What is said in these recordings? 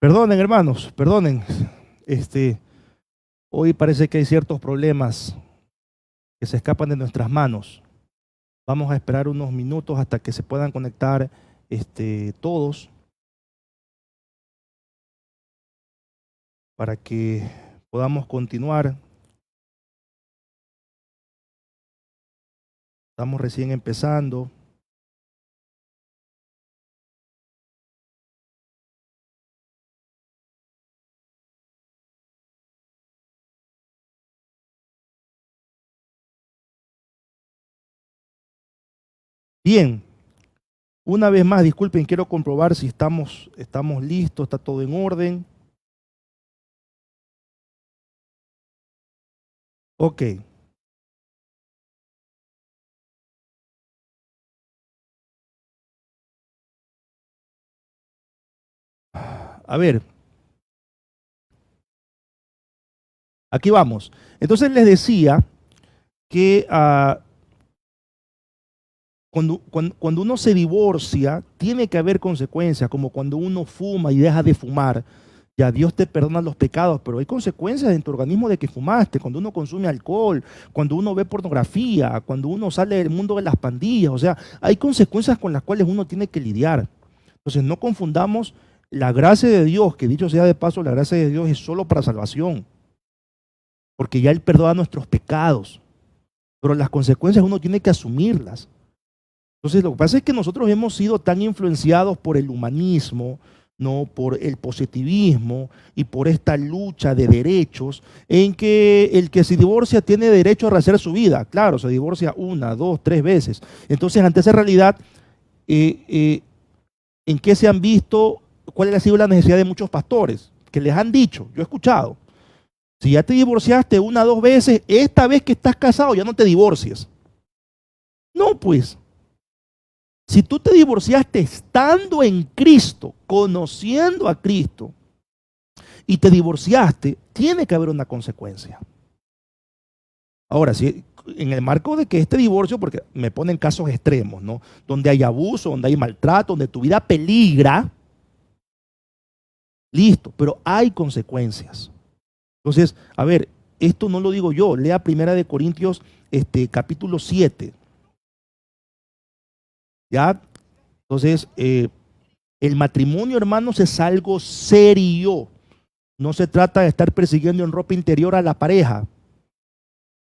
Perdonen, hermanos, perdonen. Este, Hoy parece que hay ciertos problemas que se escapan de nuestras manos. Vamos a esperar unos minutos hasta que se puedan conectar todos para que podamos continuar. Estamos recién empezando. Bien, una vez más, disculpen, quiero comprobar si estamos listos, está todo en orden. Ok. A ver, aquí vamos. Entonces les decía que cuando uno se divorcia, tiene que haber consecuencias, como cuando uno fuma y deja de fumar. Ya Dios te perdona los pecados, pero hay consecuencias en tu organismo de que fumaste, cuando uno consume alcohol, cuando uno ve pornografía, cuando uno sale del mundo de las pandillas, o sea, hay consecuencias con las cuales uno tiene que lidiar. Entonces no confundamos la gracia de Dios, que dicho sea de paso, la gracia de Dios es solo para salvación, porque ya Él perdona nuestros pecados, pero las consecuencias uno tiene que asumirlas. Entonces, lo que pasa es que nosotros hemos sido tan influenciados por el humanismo, ¿no? Por el positivismo y por esta lucha de derechos, en que el que se divorcia tiene derecho a rehacer su vida. Claro, se divorcia una, dos, tres veces. Entonces, ante esa realidad, ¿en qué se han visto? ¿Cuál ha sido la necesidad de muchos pastores? Que les han dicho, yo he escuchado, si ya te divorciaste una, dos veces, esta vez que estás casado ya no te divorcies. No, pues. Si tú te divorciaste estando en Cristo, conociendo a Cristo, y te divorciaste, tiene que haber una consecuencia. Ahora, si en el marco de que este divorcio, porque me ponen casos extremos, ¿no? Donde hay abuso, donde hay maltrato, donde tu vida peligra, listo, pero hay consecuencias. Entonces, a ver, esto no lo digo yo, lea Primera de Corintios capítulo 7. ¿Ya? Entonces, el matrimonio, hermanos, es algo serio. No se trata de estar persiguiendo en ropa interior a la pareja.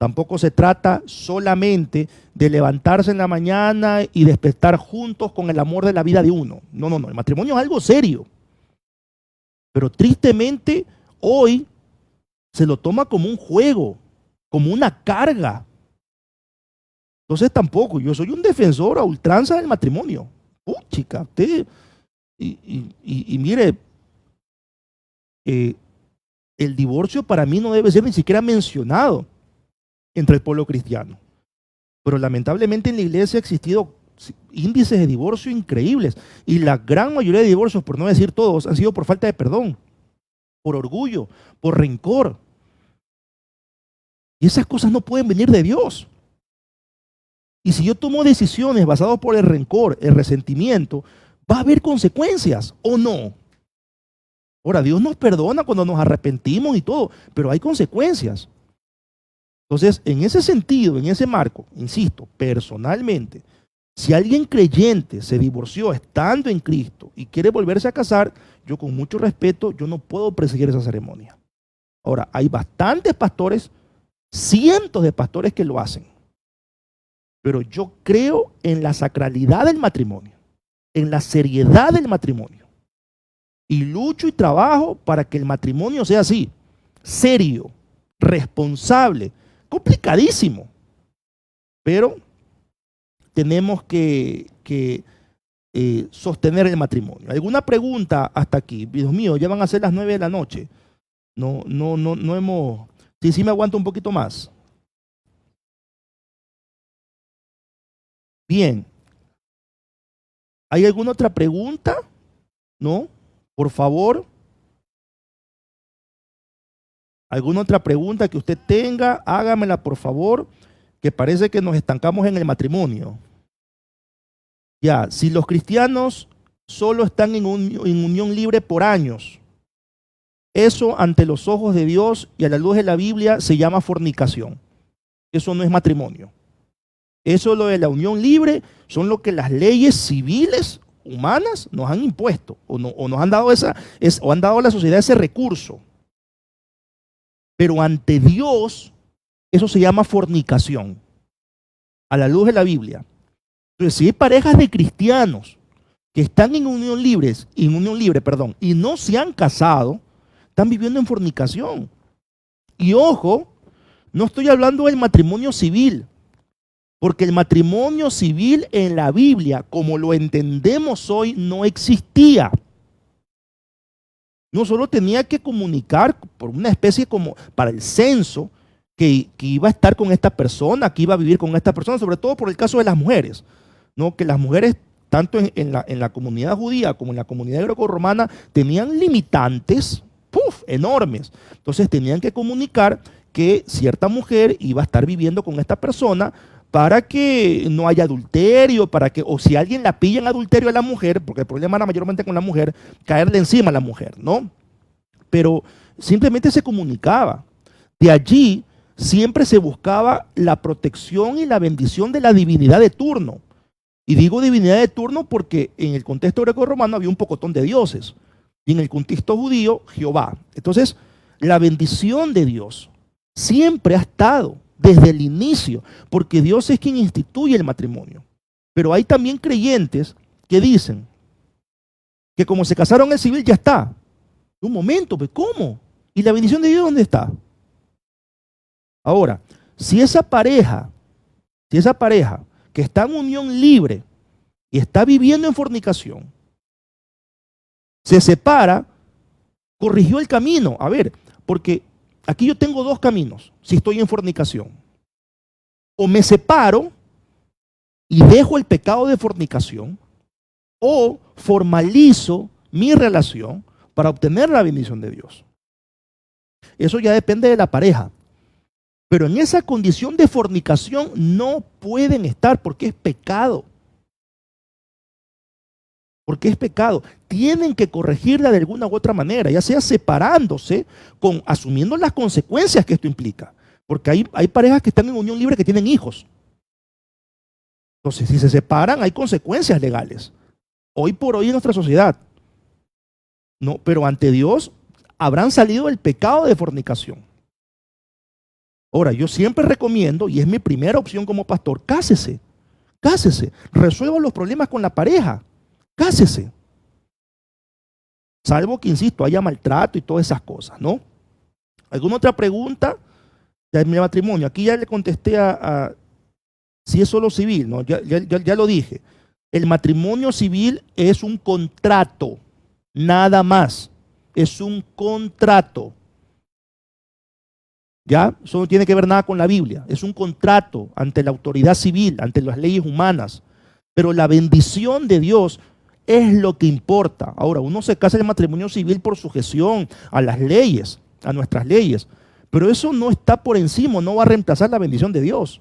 Tampoco se trata solamente de levantarse en la mañana y despertar juntos con el amor de la vida de uno. No, no, no. El matrimonio es algo serio. Pero tristemente, hoy se lo toma como un juego, como una carga. Entonces tampoco, yo soy un defensor a ultranza del matrimonio. Chica, usted, y mire, el divorcio para mí no debe ser ni siquiera mencionado entre el pueblo cristiano. Pero lamentablemente en la iglesia ha existido índices de divorcio increíbles. Y la gran mayoría de divorcios, por no decir todos, han sido por falta de perdón, por orgullo, por rencor. Y esas cosas no pueden venir de Dios. Y si yo tomo decisiones basadas por el rencor, el resentimiento, va a haber consecuencias o no. Ahora, Dios nos perdona cuando nos arrepentimos y todo, pero hay consecuencias. Entonces, en ese sentido, en ese marco, insisto, personalmente, si alguien creyente se divorció estando en Cristo y quiere volverse a casar, yo con mucho respeto, yo no puedo perseguir esa ceremonia. Ahora, hay bastantes pastores, cientos de pastores que lo hacen, pero yo creo en la sacralidad del matrimonio, en la seriedad del matrimonio, y lucho y trabajo para que el matrimonio sea así, serio, responsable, complicadísimo, pero tenemos que sostener el matrimonio. ¿Alguna pregunta hasta aquí? Dios mío, ya van a ser las 9 de la noche. No hemos... Sí, sí me aguanto un poquito más. Bien. ¿Hay alguna otra pregunta? ¿No? Por favor. ¿Alguna otra pregunta que usted tenga? Hágamela, por favor, que parece que nos estancamos en el matrimonio. Ya, si los cristianos solo están en unión libre por años, eso ante los ojos de Dios y a la luz de la Biblia se llama fornicación. Eso no es matrimonio. Eso, lo de la unión libre, son lo que las leyes civiles humanas nos han impuesto o nos han dado o han dado a la sociedad ese recurso. Pero ante Dios, eso se llama fornicación, a la luz de la Biblia. Entonces, si hay parejas de cristianos que están en unión libre, y no se han casado, están viviendo en fornicación. Y ojo, no estoy hablando del matrimonio civil, porque el matrimonio civil en la Biblia, como lo entendemos hoy, no existía. No solo tenía que comunicar por una especie como para el censo que iba a estar con esta persona, que iba a vivir con esta persona, sobre todo por el caso de las mujeres, ¿no? Que las mujeres, tanto en la comunidad judía como en la comunidad greco-romana, tenían limitantes enormes. Entonces tenían que comunicar que cierta mujer iba a estar viviendo con esta persona para que no haya adulterio, o si alguien la pilla en adulterio a la mujer, porque el problema era mayormente con la mujer, caerle encima a la mujer, ¿no? Pero simplemente se comunicaba. De allí siempre se buscaba la protección y la bendición de la divinidad de turno. Y digo divinidad de turno porque en el contexto greco-romano había un pocotón de dioses, y en el contexto judío, Jehová. Entonces, la bendición de Dios siempre ha estado desde el inicio, porque Dios es quien instituye el matrimonio. Pero hay también creyentes que dicen que como se casaron en el civil ya está. Un momento, pues ¿cómo? ¿Y la bendición de Dios dónde está? Ahora, si esa pareja que está en unión libre y está viviendo en fornicación, se separa, corrigió el camino. A ver, porque aquí yo tengo dos caminos si estoy en fornicación. O me separo y dejo el pecado de fornicación, o formalizo mi relación para obtener la bendición de Dios. Eso ya depende de la pareja. Pero en esa condición de fornicación no pueden estar porque es pecado. Porque es pecado. Tienen que corregirla de alguna u otra manera, ya sea separándose, asumiendo las consecuencias que esto implica. Porque hay parejas que están en unión libre que tienen hijos. Entonces, si se separan, hay consecuencias legales. Hoy por hoy en nuestra sociedad. No, pero ante Dios habrán salido del pecado de fornicación. Ahora, yo siempre recomiendo, y es mi primera opción como pastor, cásese. Resuelva los problemas con la pareja. Cásese. Salvo que, insisto, haya maltrato y todas esas cosas, ¿no? ¿Alguna otra pregunta de mi matrimonio? Aquí ya le contesté a si es solo civil, ¿no? Ya lo dije. El matrimonio civil es un contrato, nada más. Es un contrato. ¿Ya? Eso no tiene que ver nada con la Biblia. Es un contrato ante la autoridad civil, ante las leyes humanas. Pero la bendición de Dios es lo que importa. Ahora, uno se casa en el matrimonio civil por sujeción a las leyes, a nuestras leyes. Pero eso no está por encima, no va a reemplazar la bendición de Dios.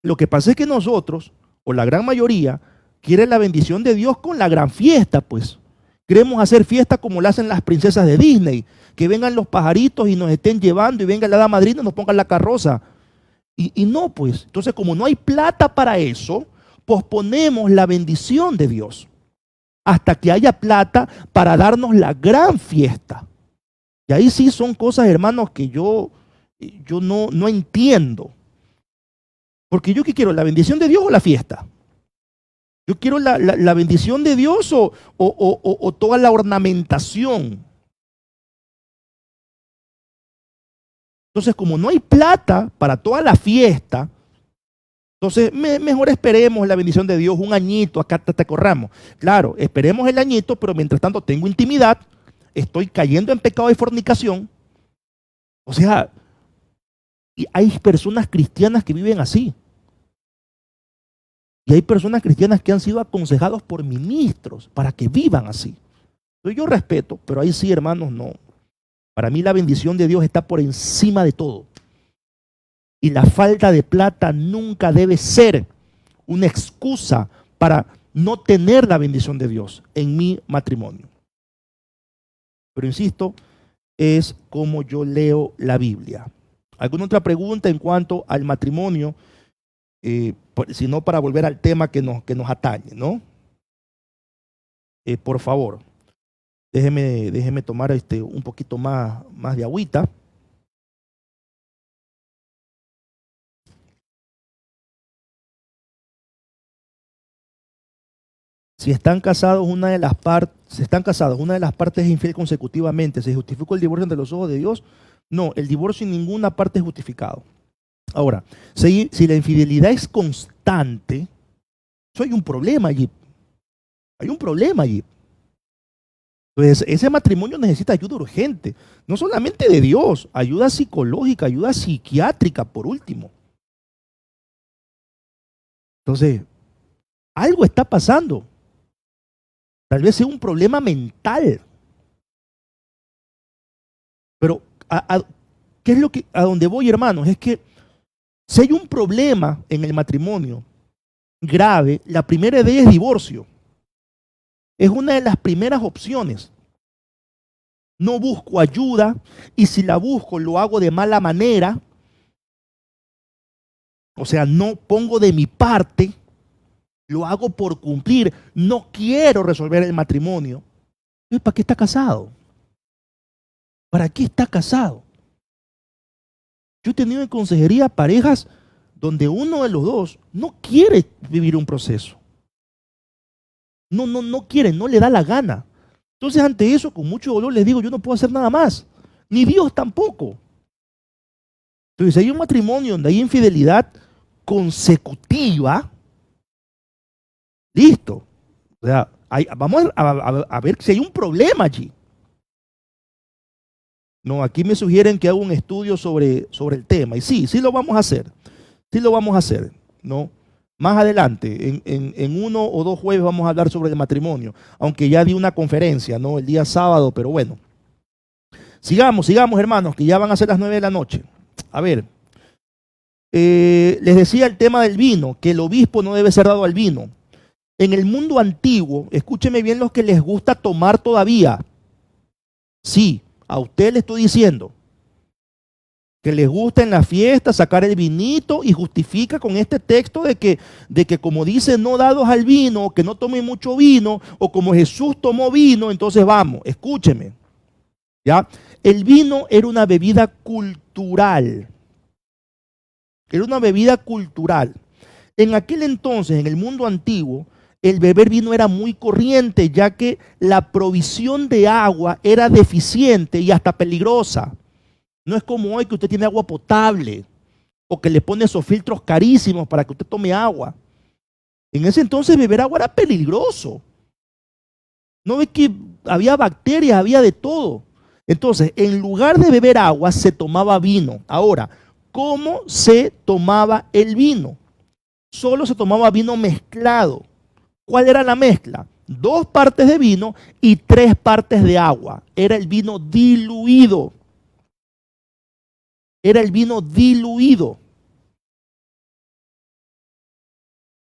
Lo que pasa es que nosotros, o la gran mayoría, quieren la bendición de Dios con la gran fiesta, pues. Queremos hacer fiesta como la hacen las princesas de Disney, que vengan los pajaritos y nos estén llevando y venga la hada madrina y nos pongan la carroza. Y no, pues. Entonces, como no hay plata para eso, posponemos la bendición de Dios hasta que haya plata para darnos la gran fiesta. Y ahí sí son cosas, hermanos, que yo no entiendo. Porque yo, ¿qué quiero? ¿La bendición de Dios o la fiesta? Yo quiero la bendición de Dios o toda la ornamentación. Entonces, como no hay plata para toda la fiesta, entonces mejor esperemos la bendición de Dios un añito, acá te corramos. Claro, esperemos el añito, pero mientras tanto tengo intimidad, estoy cayendo en pecado de fornicación. O sea, y hay personas cristianas que viven así. Y hay personas cristianas que han sido aconsejados por ministros para que vivan así. Entonces yo respeto, pero ahí sí, hermanos, no. Para mí la bendición de Dios está por encima de todo. Y la falta de plata nunca debe ser una excusa para no tener la bendición de Dios en mi matrimonio. Pero insisto, es como yo leo la Biblia. ¿Alguna otra pregunta en cuanto al matrimonio? Si no, para volver al tema que nos atañe, ¿no? Por favor, déjeme tomar un poquito más de agüita. Si están casados, una de las partes es infiel consecutivamente, ¿se justifica el divorcio ante los ojos de Dios? No, el divorcio en ninguna parte es justificado. Ahora, si la infidelidad es constante, eso hay un problema allí. Hay un problema allí. Entonces, ese matrimonio necesita ayuda urgente, no solamente de Dios, ayuda psicológica, ayuda psiquiátrica, por último. Entonces, algo está pasando. Tal vez sea un problema mental. Pero, ¿qué es a donde voy, hermanos? Es que si hay un problema en el matrimonio grave, la primera idea es divorcio. Es una de las primeras opciones. No busco ayuda, y si la busco, lo hago de mala manera. O sea, no pongo de mi parte, lo hago por cumplir. No quiero resolver el matrimonio. ¿Para qué está casado? ¿Para qué está casado? Yo he tenido en consejería parejas donde uno de los dos no quiere vivir un proceso. No quiere, no le da la gana. Entonces, ante eso, con mucho dolor les digo, yo no puedo hacer nada más. Ni Dios tampoco. Entonces, si hay un matrimonio donde hay infidelidad consecutiva, listo. O sea, vamos a ver si hay un problema allí. No, aquí me sugieren que haga un estudio sobre el tema. Y sí lo vamos a hacer. Sí lo vamos a hacer, ¿no? Más adelante, en 1 o 2 jueves vamos a hablar sobre el matrimonio, aunque ya di una conferencia, ¿no? El día sábado, pero bueno. Sigamos, hermanos, que ya van a ser las 9 de la noche. A ver, les decía el tema del vino, que el obispo no debe ser dado al vino. En el mundo antiguo, escúcheme bien los que les gusta tomar todavía. Sí, a usted le estoy diciendo que les gusta en la fiesta sacar el vinito y justifica con este texto de que como dice no dados al vino, que no tomen mucho vino, o como Jesús tomó vino, entonces vamos, escúcheme. ¿Ya? El vino era una bebida cultural. Era una bebida cultural. En aquel entonces, en el mundo antiguo, el beber vino era muy corriente, ya que la provisión de agua era deficiente y hasta peligrosa. No es como hoy que usted tiene agua potable o que le pone esos filtros carísimos para que usted tome agua. En ese entonces beber agua era peligroso. No ve que había bacterias, había de todo. Entonces, en lugar de beber agua, se tomaba vino. Ahora, ¿cómo se tomaba el vino? Solo se tomaba vino mezclado. ¿Cuál era la mezcla? 2 partes de vino y 3 partes de agua. Era el vino diluido. Era el vino diluido.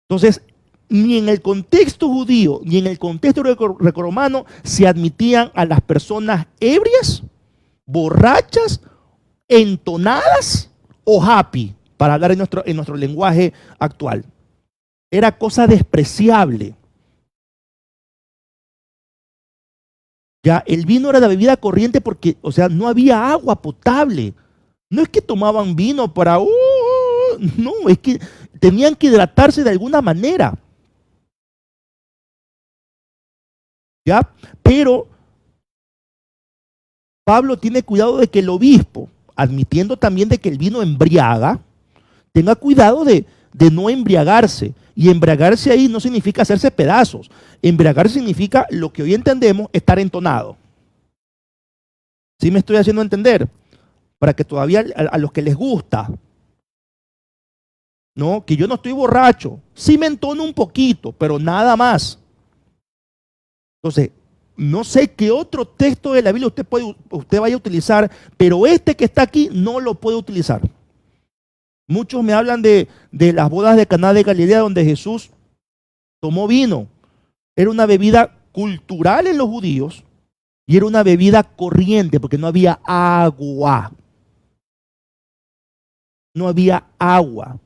Entonces, ni en el contexto judío, ni en el contexto grecorromano se admitían a las personas ebrias, borrachas, entonadas o happy, para hablar en nuestro lenguaje actual. Era cosa despreciable. Ya, el vino era la bebida corriente porque, o sea, no había agua potable. No es que tomaban vino para, no, es que tenían que hidratarse de alguna manera. ¿Ya? Pero Pablo tiene cuidado de que el obispo, admitiendo también de que el vino embriaga, tenga cuidado de no embriagarse. Y embriagarse ahí no significa hacerse pedazos. Embriagarse significa lo que hoy entendemos, estar entonado. ¿Sí me estoy haciendo entender? Para que todavía a los que les gusta, ¿no? Que yo no estoy borracho. Sí me entono un poquito, pero nada más. Entonces, no sé qué otro texto de la Biblia usted vaya a utilizar, pero este que está aquí no lo puede utilizar. Muchos me hablan de las bodas de Caná de Galilea donde Jesús tomó vino. Era una bebida cultural en los judíos, Y era una bebida corriente porque no había agua. No había agua.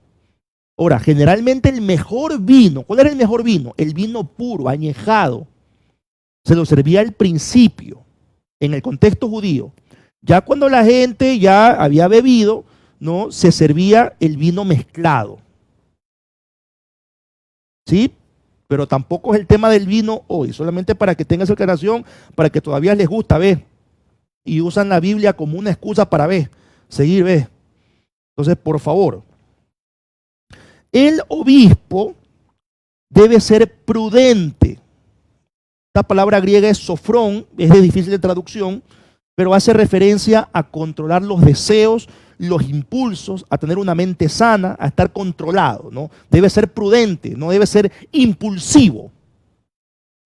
Ahora, generalmente el mejor vino, ¿cuál era el mejor vino? El vino puro, añejado. Se lo servía al principio, en el contexto judío. Ya cuando la gente ya había bebido, ¿no? Se servía el vino mezclado. ¿Sí? Pero tampoco es el tema del vino hoy, solamente para que tengan esa aclaración, para que todavía les gusta, ¿ves? Y usan la Biblia como una excusa para, ¿ves? Seguir, ¿ves? Entonces, por favor, el obispo debe ser prudente. Esta palabra griega es sofrón, es de difícil de traducción, pero hace referencia a controlar los deseos, los impulsos, a tener una mente sana, a estar controlado, ¿no? Debe ser prudente, no debe ser impulsivo.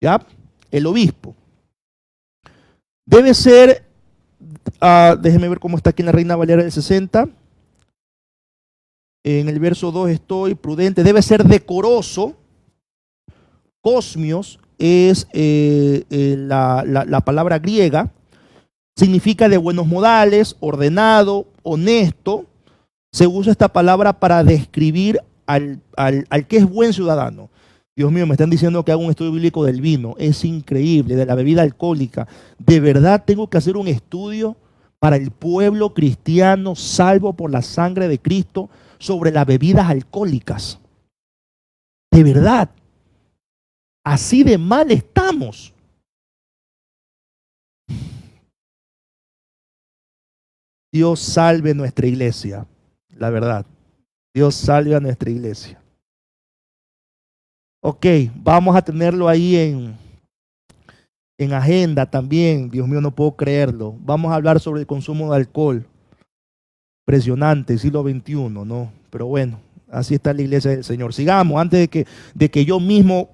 ¿Ya? El obispo. Debe ser, déjeme ver cómo está aquí en la Reina Valera del 60. En el verso 2 estoy, prudente, debe ser decoroso. Cosmios es la palabra griega. Significa de buenos modales, ordenado, honesto. Se usa esta palabra para describir al que es buen ciudadano. Dios mío, me están diciendo que hago un estudio bíblico del vino. Es increíble, de la bebida alcohólica. De verdad tengo que hacer un estudio para el pueblo cristiano salvo por la sangre de Cristo sobre las bebidas alcohólicas. De verdad. Así de mal estamos. Dios salve nuestra iglesia, la verdad. Dios salve a nuestra iglesia. Ok, vamos a tenerlo ahí en agenda también. Dios mío, no puedo creerlo. Vamos a hablar sobre el consumo de alcohol. Impresionante, siglo XXI, ¿no? Pero bueno, así está la iglesia del Señor. Sigamos, antes de que yo mismo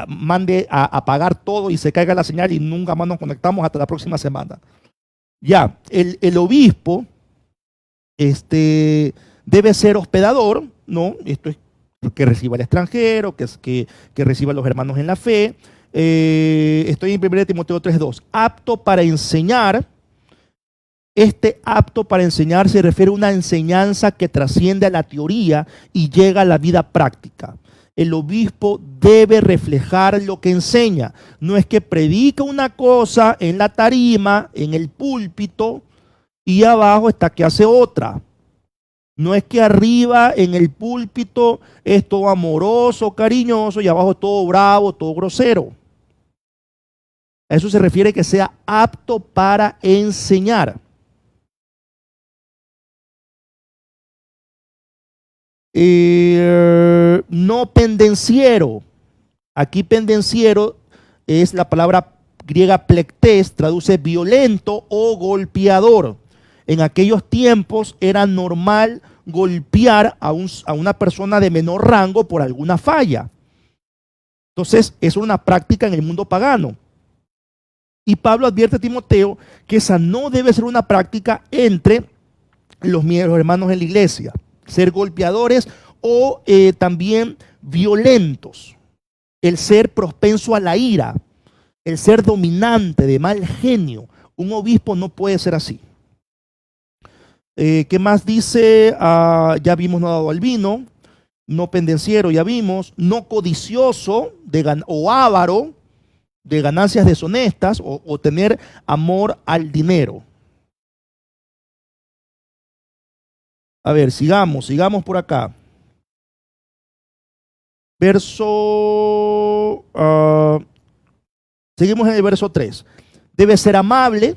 mande a apagar todo y se caiga la señal y nunca más nos conectamos hasta la próxima semana. Ya, el obispo debe ser hospedador, ¿no? Esto es que reciba al extranjero, que reciba a los hermanos en la fe. Estoy en 1 Timoteo 3:2. Apto para enseñar. Apto para enseñar se refiere a una enseñanza que trasciende a la teoría y llega a la vida práctica. El obispo debe reflejar lo que enseña. No es que predica una cosa en la tarima, en el púlpito, y abajo está que hace otra. No es que arriba en el púlpito es todo amoroso, cariñoso, y abajo es todo bravo, todo grosero. A eso se refiere que sea apto para enseñar. No pendenciero. Aquí pendenciero es la palabra griega plektes, traduce violento o golpeador. En aquellos tiempos era normal golpear a una persona de menor rango por alguna falla. Entonces, eso es una práctica en el mundo pagano. Y Pablo advierte a Timoteo que esa no debe ser una práctica entre los hermanos en la iglesia. Ser golpeadores o también violentos. El ser propenso a la ira. El ser dominante, de mal genio. Un obispo no puede ser así. ¿Qué más dice? Ya vimos, no dado al vino. No pendenciero, ya vimos. No codicioso o avaro de ganancias deshonestas o tener amor al dinero. A ver, sigamos por acá. Seguimos en el verso 3. Debe ser amable.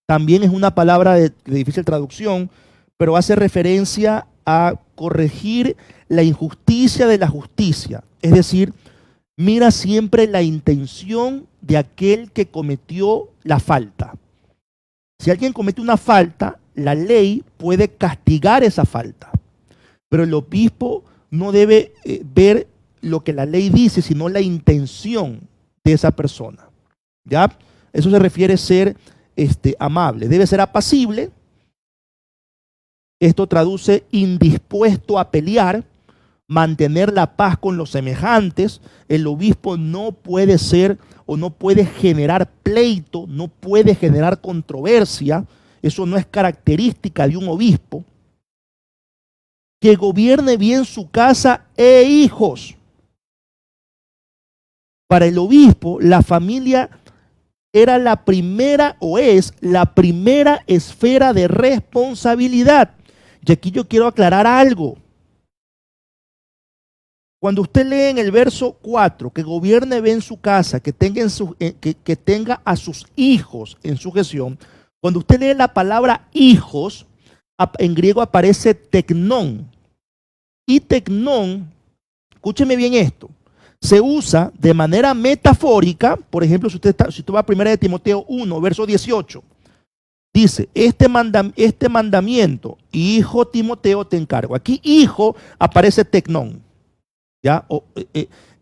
También es una palabra de difícil traducción, pero hace referencia a corregir la injusticia de la justicia. Es decir, mira siempre la intención de aquel que cometió la falta. Si alguien comete una falta, la ley puede castigar esa falta. Pero el obispo no debe ver lo que la ley dice, sino la intención de esa persona. ¿Ya? Eso se refiere a ser amable. Debe ser apacible. Esto traduce indispuesto a pelear, mantener la paz con los semejantes. El obispo no puede ser o no puede generar pleito, no puede generar controversia. Eso no es característica de un obispo. Que gobierne bien su casa e hijos. Para el obispo, la familia era la primera o es la primera esfera de responsabilidad. Y aquí yo quiero aclarar algo. Cuando usted lee en el verso 4, que gobierne bien su casa, que tenga a sus hijos en sujeción, cuando usted lee la palabra hijos, en griego aparece tecnón. Y tecnón, escúcheme bien esto, se usa de manera metafórica. Por ejemplo, si usted va a 1 de Timoteo 1, verso 18, dice, este mandamiento, hijo Timoteo, te encargo. Aquí hijo aparece tecnón, ¿ya?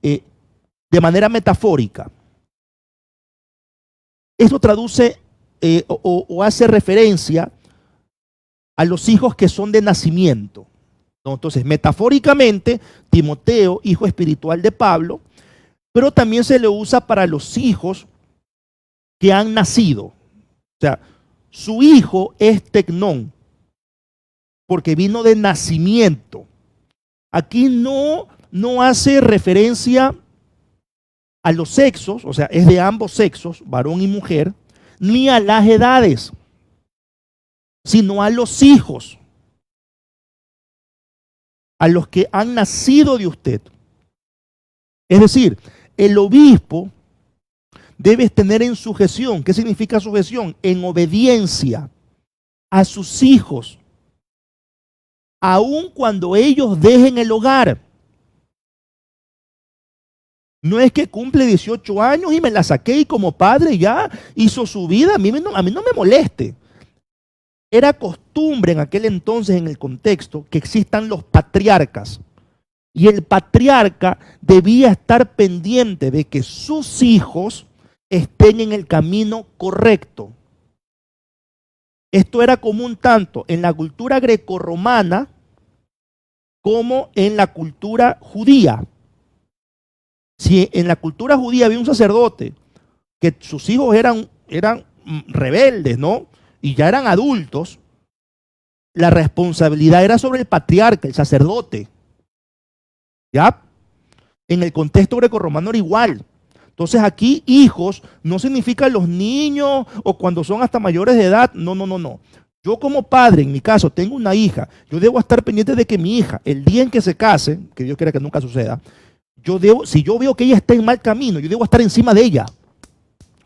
De manera metafórica. Esto traduce o hace referencia a los hijos que son de nacimiento. Entonces, metafóricamente, Timoteo, hijo espiritual de Pablo, pero también se le usa para los hijos que han nacido. O sea, su hijo es tecnón, porque vino de nacimiento. Aquí no hace referencia a los sexos, o sea, es de ambos sexos, varón y mujer, ni a las edades, sino a los hijos, a los que han nacido de usted. Es decir, el obispo debe tener en sujeción. ¿Qué significa sujeción? En obediencia a sus hijos, aun cuando ellos dejen el hogar. No es que cumple 18 años y me la saqué y como padre ya hizo su vida. A mí no me moleste. Era costumbre en aquel entonces, en el contexto, que existan los patriarcas. Y el patriarca debía estar pendiente de que sus hijos estén en el camino correcto. Esto era común tanto en la cultura grecorromana como en la cultura judía. Si en la cultura judía había un sacerdote que sus hijos eran rebeldes, ¿no? Y ya eran adultos, la responsabilidad era sobre el patriarca, el sacerdote. ¿Ya? En el contexto grecorromano era igual. Entonces aquí hijos no significa los niños o cuando son hasta mayores de edad. No. Yo como padre, en mi caso, tengo una hija. Yo debo estar pendiente de que mi hija, el día en que se case, que Dios quiera que nunca suceda, si yo veo que ella está en mal camino, yo debo estar encima de ella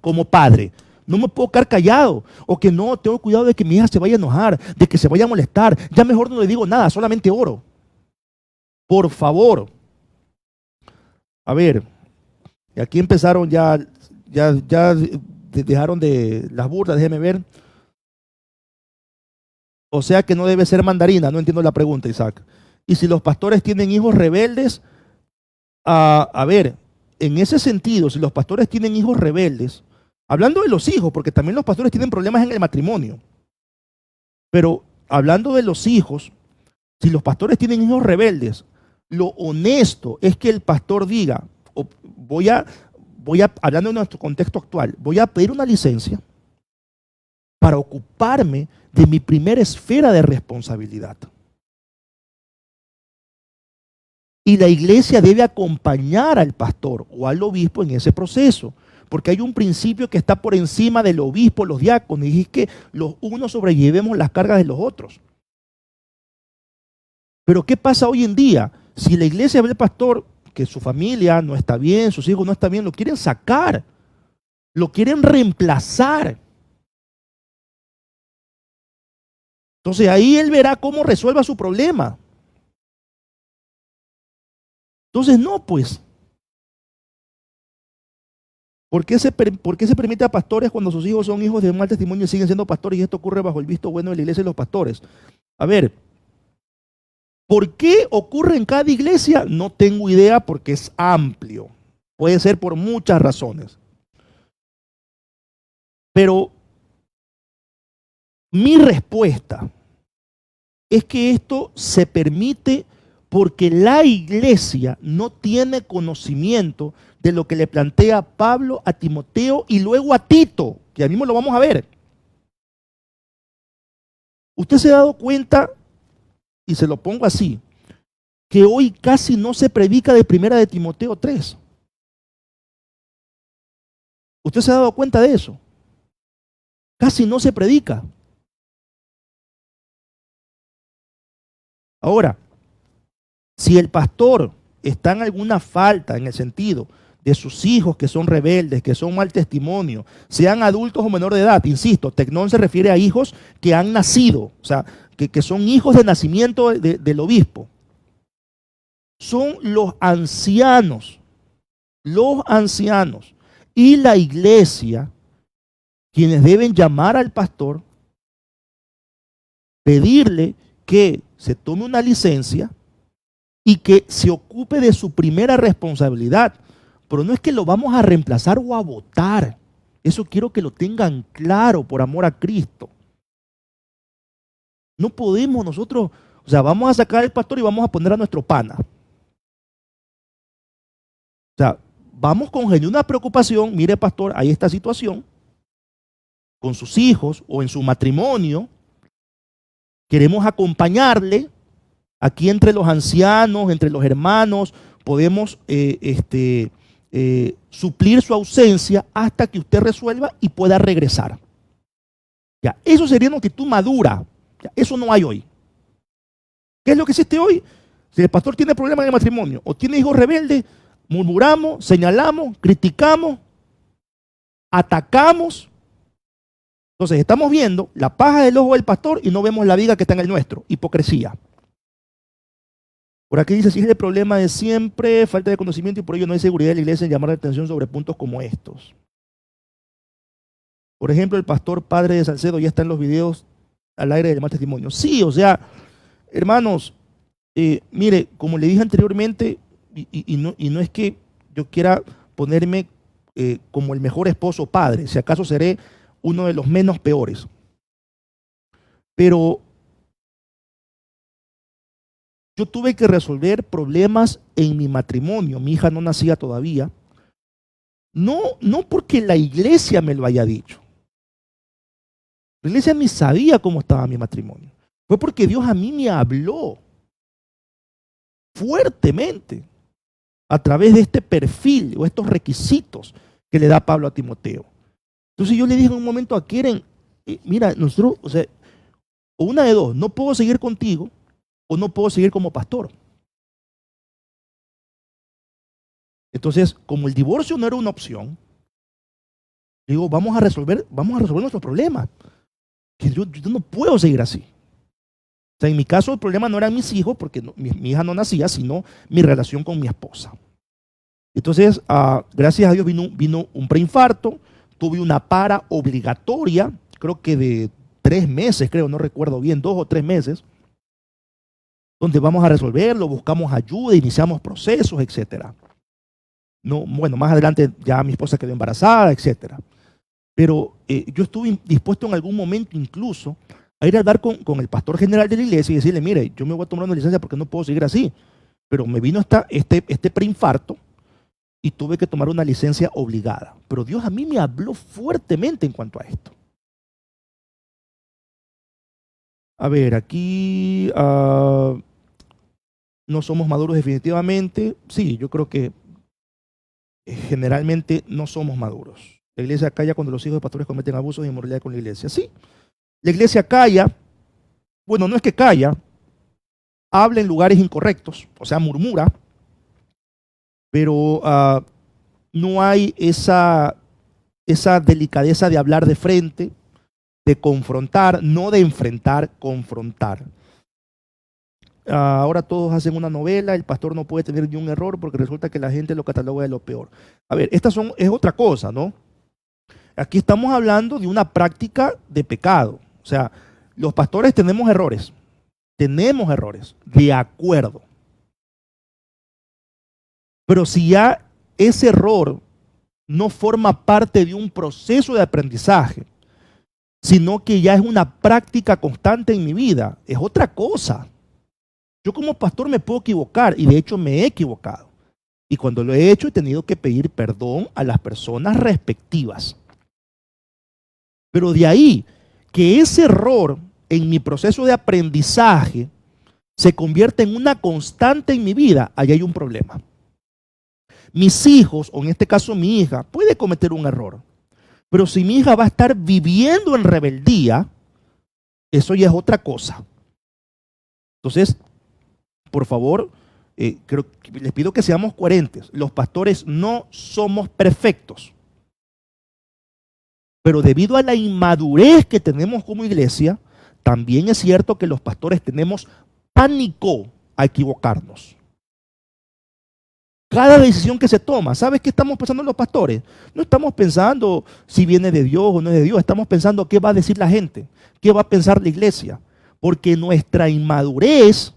como padre. No me puedo quedar callado. O que no, tengo cuidado de que mi hija se vaya a enojar, de que se vaya a molestar. Ya mejor no le digo nada, solamente oro. Por favor. A ver, aquí empezaron ya dejaron de las burlas, déjeme ver. O sea que no debe ser mandarina, no entiendo la pregunta, Isaac. Y si los pastores tienen hijos rebeldes, a ver, en ese sentido, si los pastores tienen hijos rebeldes, hablando de los hijos, porque también los pastores tienen problemas en el matrimonio, pero hablando de los hijos, si los pastores tienen hijos rebeldes, lo honesto es que el pastor diga, hablando de nuestro contexto actual, voy a pedir una licencia para ocuparme de mi primera esfera de responsabilidad. Y la iglesia debe acompañar al pastor o al obispo en ese proceso, porque hay un principio que está por encima del obispo, los diáconos, y es que los unos sobrellevemos las cargas de los otros. Pero ¿qué pasa hoy en día? Si la iglesia ve al pastor que su familia no está bien, sus hijos no están bien, lo quieren sacar, lo quieren reemplazar. Entonces ahí él verá cómo resuelva su problema. Entonces no, pues. ¿Por qué se permite a pastores cuando sus hijos son hijos de mal testimonio y siguen siendo pastores y esto ocurre bajo el visto bueno de la iglesia y los pastores? A ver, ¿por qué ocurre en cada iglesia? No tengo idea porque es amplio. Puede ser por muchas razones. Pero mi respuesta es que esto se permite Porque la iglesia no tiene conocimiento de lo que le plantea Pablo a Timoteo y luego a Tito, que ya mismo lo vamos a ver. Usted se ha dado cuenta, y se lo pongo así, que hoy casi no se predica de primera de Timoteo 3. ¿Usted se ha dado cuenta de eso? Casi no se predica. Ahora, si el pastor está en alguna falta en el sentido de sus hijos que son rebeldes, que son mal testimonio, sean adultos o menor de edad, insisto, tecnón se refiere a hijos que han nacido, o sea, que son hijos de nacimiento del obispo. Son los ancianos y la iglesia quienes deben llamar al pastor, pedirle que se tome una licencia y que se ocupe de su primera responsabilidad. Pero no es que lo vamos a reemplazar o a votar. Eso quiero que lo tengan claro por amor a Cristo. No podemos nosotros, o sea, vamos a sacar al pastor y vamos a poner a nuestro pana. O sea, vamos con genuina preocupación. Mire, pastor, hay esta situación con sus hijos o en su matrimonio. Queremos acompañarle. Aquí entre los ancianos, entre los hermanos, podemos suplir su ausencia hasta que usted resuelva y pueda regresar. Ya, eso sería una actitud madura. Ya, eso no hay hoy. ¿Qué es lo que existe hoy? Si el pastor tiene problemas en el matrimonio o tiene hijos rebeldes, murmuramos, señalamos, criticamos, atacamos. Entonces estamos viendo la paja del ojo del pastor y no vemos la viga que está en el nuestro. Hipocresía. Por aquí dice, si es el problema de siempre, falta de conocimiento y por ello no hay seguridad de la iglesia en llamar la atención sobre puntos como estos. Por ejemplo, el pastor padre de Salcedo ya está en los videos al aire del mal testimonio. Sí, o sea, hermanos, mire, como le dije anteriormente, y no es que yo quiera ponerme como el mejor esposo padre, si acaso seré uno de los menos peores. Pero yo tuve que resolver problemas en mi matrimonio. Mi hija no nacía todavía. No porque la iglesia me lo haya dicho. La iglesia ni sabía cómo estaba mi matrimonio. Fue porque Dios a mí me habló fuertemente a través de este perfil o estos requisitos que le da Pablo a Timoteo. Entonces yo le dije en un momento a Keren, mira, nosotros, o sea, o una de dos, no puedo seguir contigo o no puedo seguir como pastor. Entonces, como el divorcio no era una opción, digo, vamos a resolver nuestros problemas. Que yo no puedo seguir así. O sea, en mi caso el problema no eran mis hijos, porque mi hija no nacía, sino mi relación con mi esposa. Entonces, gracias a Dios vino un preinfarto, tuve una para obligatoria, creo que de 3 meses, no recuerdo bien, 2 o 3 meses, donde vamos a resolverlo, buscamos ayuda, iniciamos procesos, etcétera. No, bueno, más adelante ya mi esposa quedó embarazada, etcétera. Pero yo estuve dispuesto en algún momento incluso a ir a hablar con el pastor general de la iglesia y decirle, mire, yo me voy a tomar una licencia porque no puedo seguir así. Pero me vino este preinfarto y tuve que tomar una licencia obligada. Pero Dios a mí me habló fuertemente en cuanto a esto. A ver, aquí no somos maduros definitivamente. Sí, yo creo que generalmente no somos maduros. La iglesia calla cuando los hijos de pastores cometen abusos e inmoralidad con la iglesia. Sí, la iglesia calla. Bueno, no es que calla, habla en lugares incorrectos, o sea, murmura, pero no hay esa delicadeza de hablar de frente, de confrontar, no de enfrentar, confrontar. Ahora todos hacen una novela, el pastor no puede tener ni un error porque resulta que la gente lo cataloga de lo peor. A ver, es otra cosa, ¿no? Aquí estamos hablando de una práctica de pecado. O sea, los pastores tenemos errores, de acuerdo. Pero si ya ese error no forma parte de un proceso de aprendizaje, sino que ya es una práctica constante en mi vida, es otra cosa. Yo como pastor me puedo equivocar y de hecho me he equivocado. Y cuando lo he hecho he tenido que pedir perdón a las personas respectivas. Pero de ahí que ese error en mi proceso de aprendizaje se convierte en una constante en mi vida, ahí hay un problema. Mis hijos, o en este caso mi hija, puede cometer un error. Pero si mi hija va a estar viviendo en rebeldía, eso ya es otra cosa. Entonces, por favor, les pido que seamos coherentes. Los pastores no somos perfectos. Pero debido a la inmadurez que tenemos como iglesia, también es cierto que los pastores tenemos pánico a equivocarnos. Cada decisión que se toma, ¿sabes qué estamos pensando los pastores? No estamos pensando si viene de Dios o no es de Dios, estamos pensando qué va a decir la gente, qué va a pensar la iglesia, porque nuestra inmadurez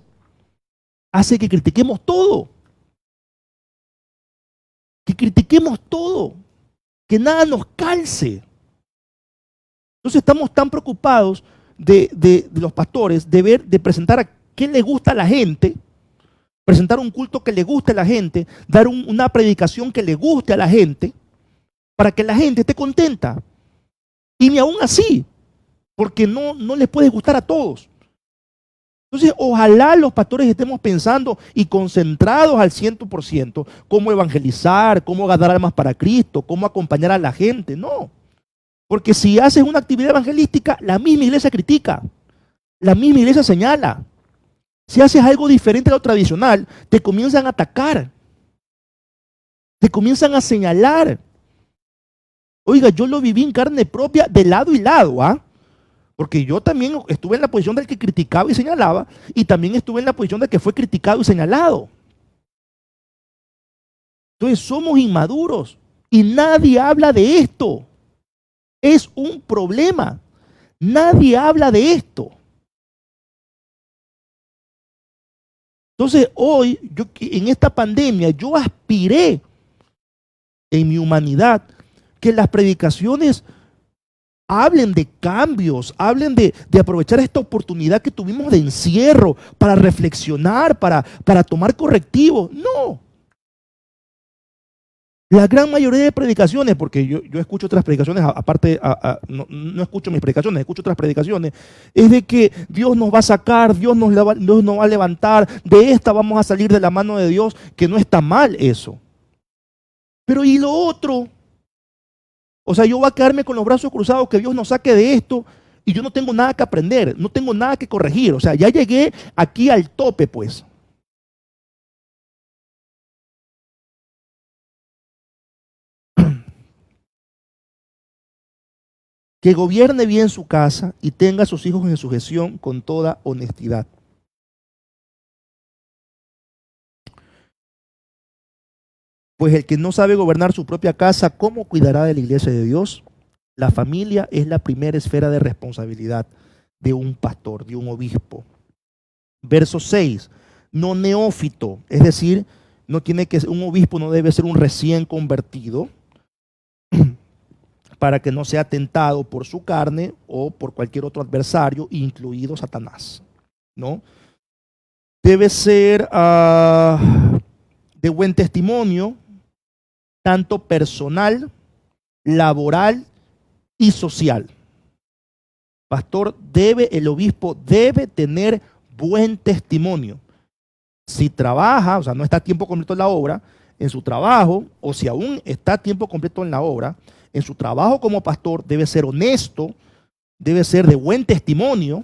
hace que critiquemos todo, que nada nos calce. Entonces estamos tan preocupados de los pastores de presentar a qué le gusta a la gente, presentar un culto que le guste a la gente, dar una predicación que le guste a la gente, para que la gente esté contenta. Y ni aún así, porque no les puede gustar a todos. Entonces, ojalá los pastores estemos pensando y concentrados al 100% cómo evangelizar, cómo ganar almas para Cristo, cómo acompañar a la gente. No, porque si haces una actividad evangelística, la misma iglesia critica, la misma iglesia señala. Si haces algo diferente a lo tradicional, te comienzan a atacar, te comienzan a señalar. Oiga, yo lo viví en carne propia de lado y lado, ¿ah? Porque yo también estuve en la posición del que criticaba y señalaba, y también estuve en la posición del que fue criticado y señalado. Entonces somos inmaduros y nadie habla de esto. Es un problema. Nadie habla de esto. Entonces hoy, en esta pandemia, yo aspiré en mi humanidad que las predicaciones hablen de cambios, hablen de aprovechar esta oportunidad que tuvimos de encierro para reflexionar, para tomar correctivos. No. La gran mayoría de predicaciones, porque yo escucho otras predicaciones, aparte, no escucho mis predicaciones, escucho otras predicaciones, es de que Dios nos va a sacar, Dios nos va a levantar, de esta vamos a salir de la mano de Dios, que no está mal eso. Pero ¿y lo otro? O sea, yo voy a quedarme con los brazos cruzados, que Dios nos saque de esto, y yo no tengo nada que aprender, no tengo nada que corregir. O sea, ya llegué aquí al tope, pues. Que gobierne bien su casa y tenga a sus hijos en sujeción con toda honestidad. Pues el que no sabe gobernar su propia casa, ¿cómo cuidará de la iglesia de Dios? La familia es la primera esfera de responsabilidad de un pastor, de un obispo. Verso 6, no neófito, es decir, un obispo no debe ser un recién convertido, para que no sea tentado por su carne o por cualquier otro adversario, incluido Satanás, ¿no? Debe ser de buen testimonio, tanto personal, laboral y social. El obispo debe tener buen testimonio. Si trabaja, o sea, no está a tiempo completo en la obra, en su trabajo, o si aún está a tiempo completo en la obra, en su trabajo como pastor debe ser honesto, debe ser de buen testimonio.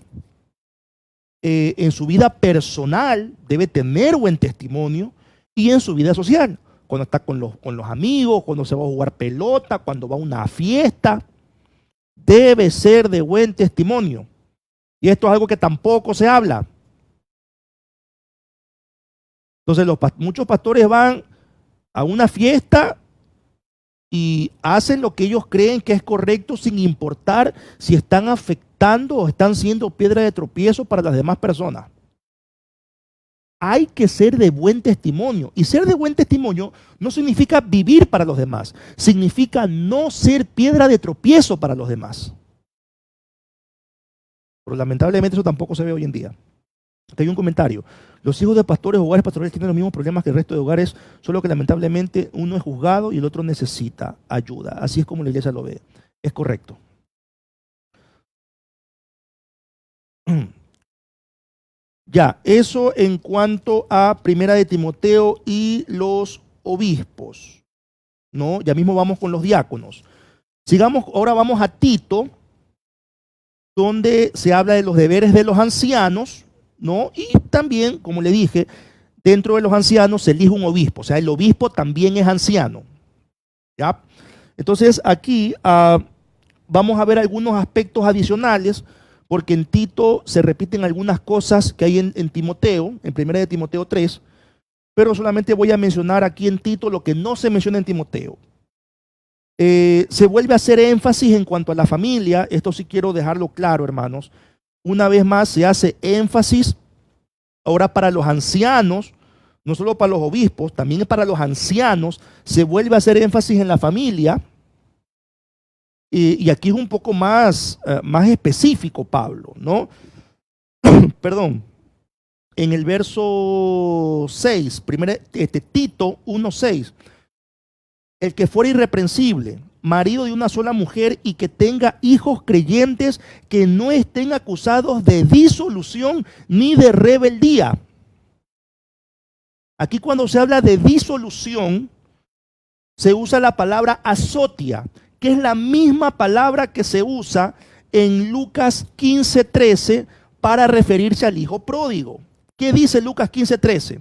En su vida personal debe tener buen testimonio y en su vida social, cuando está con los amigos, cuando se va a jugar pelota, cuando va a una fiesta, debe ser de buen testimonio. Y esto es algo que tampoco se habla. Entonces muchos pastores van a una fiesta y hacen lo que ellos creen que es correcto sin importar si están afectando o están siendo piedra de tropiezo para las demás personas. Hay que ser de buen testimonio. Y ser de buen testimonio no significa vivir para los demás. Significa no ser piedra de tropiezo para los demás. Pero lamentablemente eso tampoco se ve hoy en día. Aquí hay un comentario. Los hijos de pastores o hogares pastorales tienen los mismos problemas que el resto de hogares, solo que lamentablemente uno es juzgado y el otro necesita ayuda. Así es como la iglesia lo ve. Es correcto. Ya, eso en cuanto a Primera de Timoteo y los obispos, ¿no? Ya mismo vamos con los diáconos. Sigamos, ahora vamos a Tito, donde se habla de los deberes de los ancianos, ¿no? Y también, como le dije, dentro de los ancianos se elige un obispo, o sea, el obispo también es anciano, ¿ya? Entonces aquí vamos a ver algunos aspectos adicionales, porque en Tito se repiten algunas cosas que hay en Timoteo, en 1 de Timoteo 3, pero solamente voy a mencionar aquí en Tito lo que no se menciona en Timoteo. Se vuelve a hacer énfasis en cuanto a la familia. Esto sí quiero dejarlo claro, hermanos. Una vez más se hace énfasis ahora para los ancianos, no solo para los obispos, también para los ancianos. Se vuelve a hacer énfasis en la familia. Y aquí es un poco más específico Pablo, ¿no? Perdón. En el verso 6, Tito 1:6. El que fuera irreprensible, marido de una sola mujer y que tenga hijos creyentes que no estén acusados de disolución ni de rebeldía. Aquí cuando se habla de disolución, se usa la palabra azotia, que es la misma palabra que se usa en Lucas 15:13 para referirse al hijo pródigo. ¿Qué dice Lucas 15:13?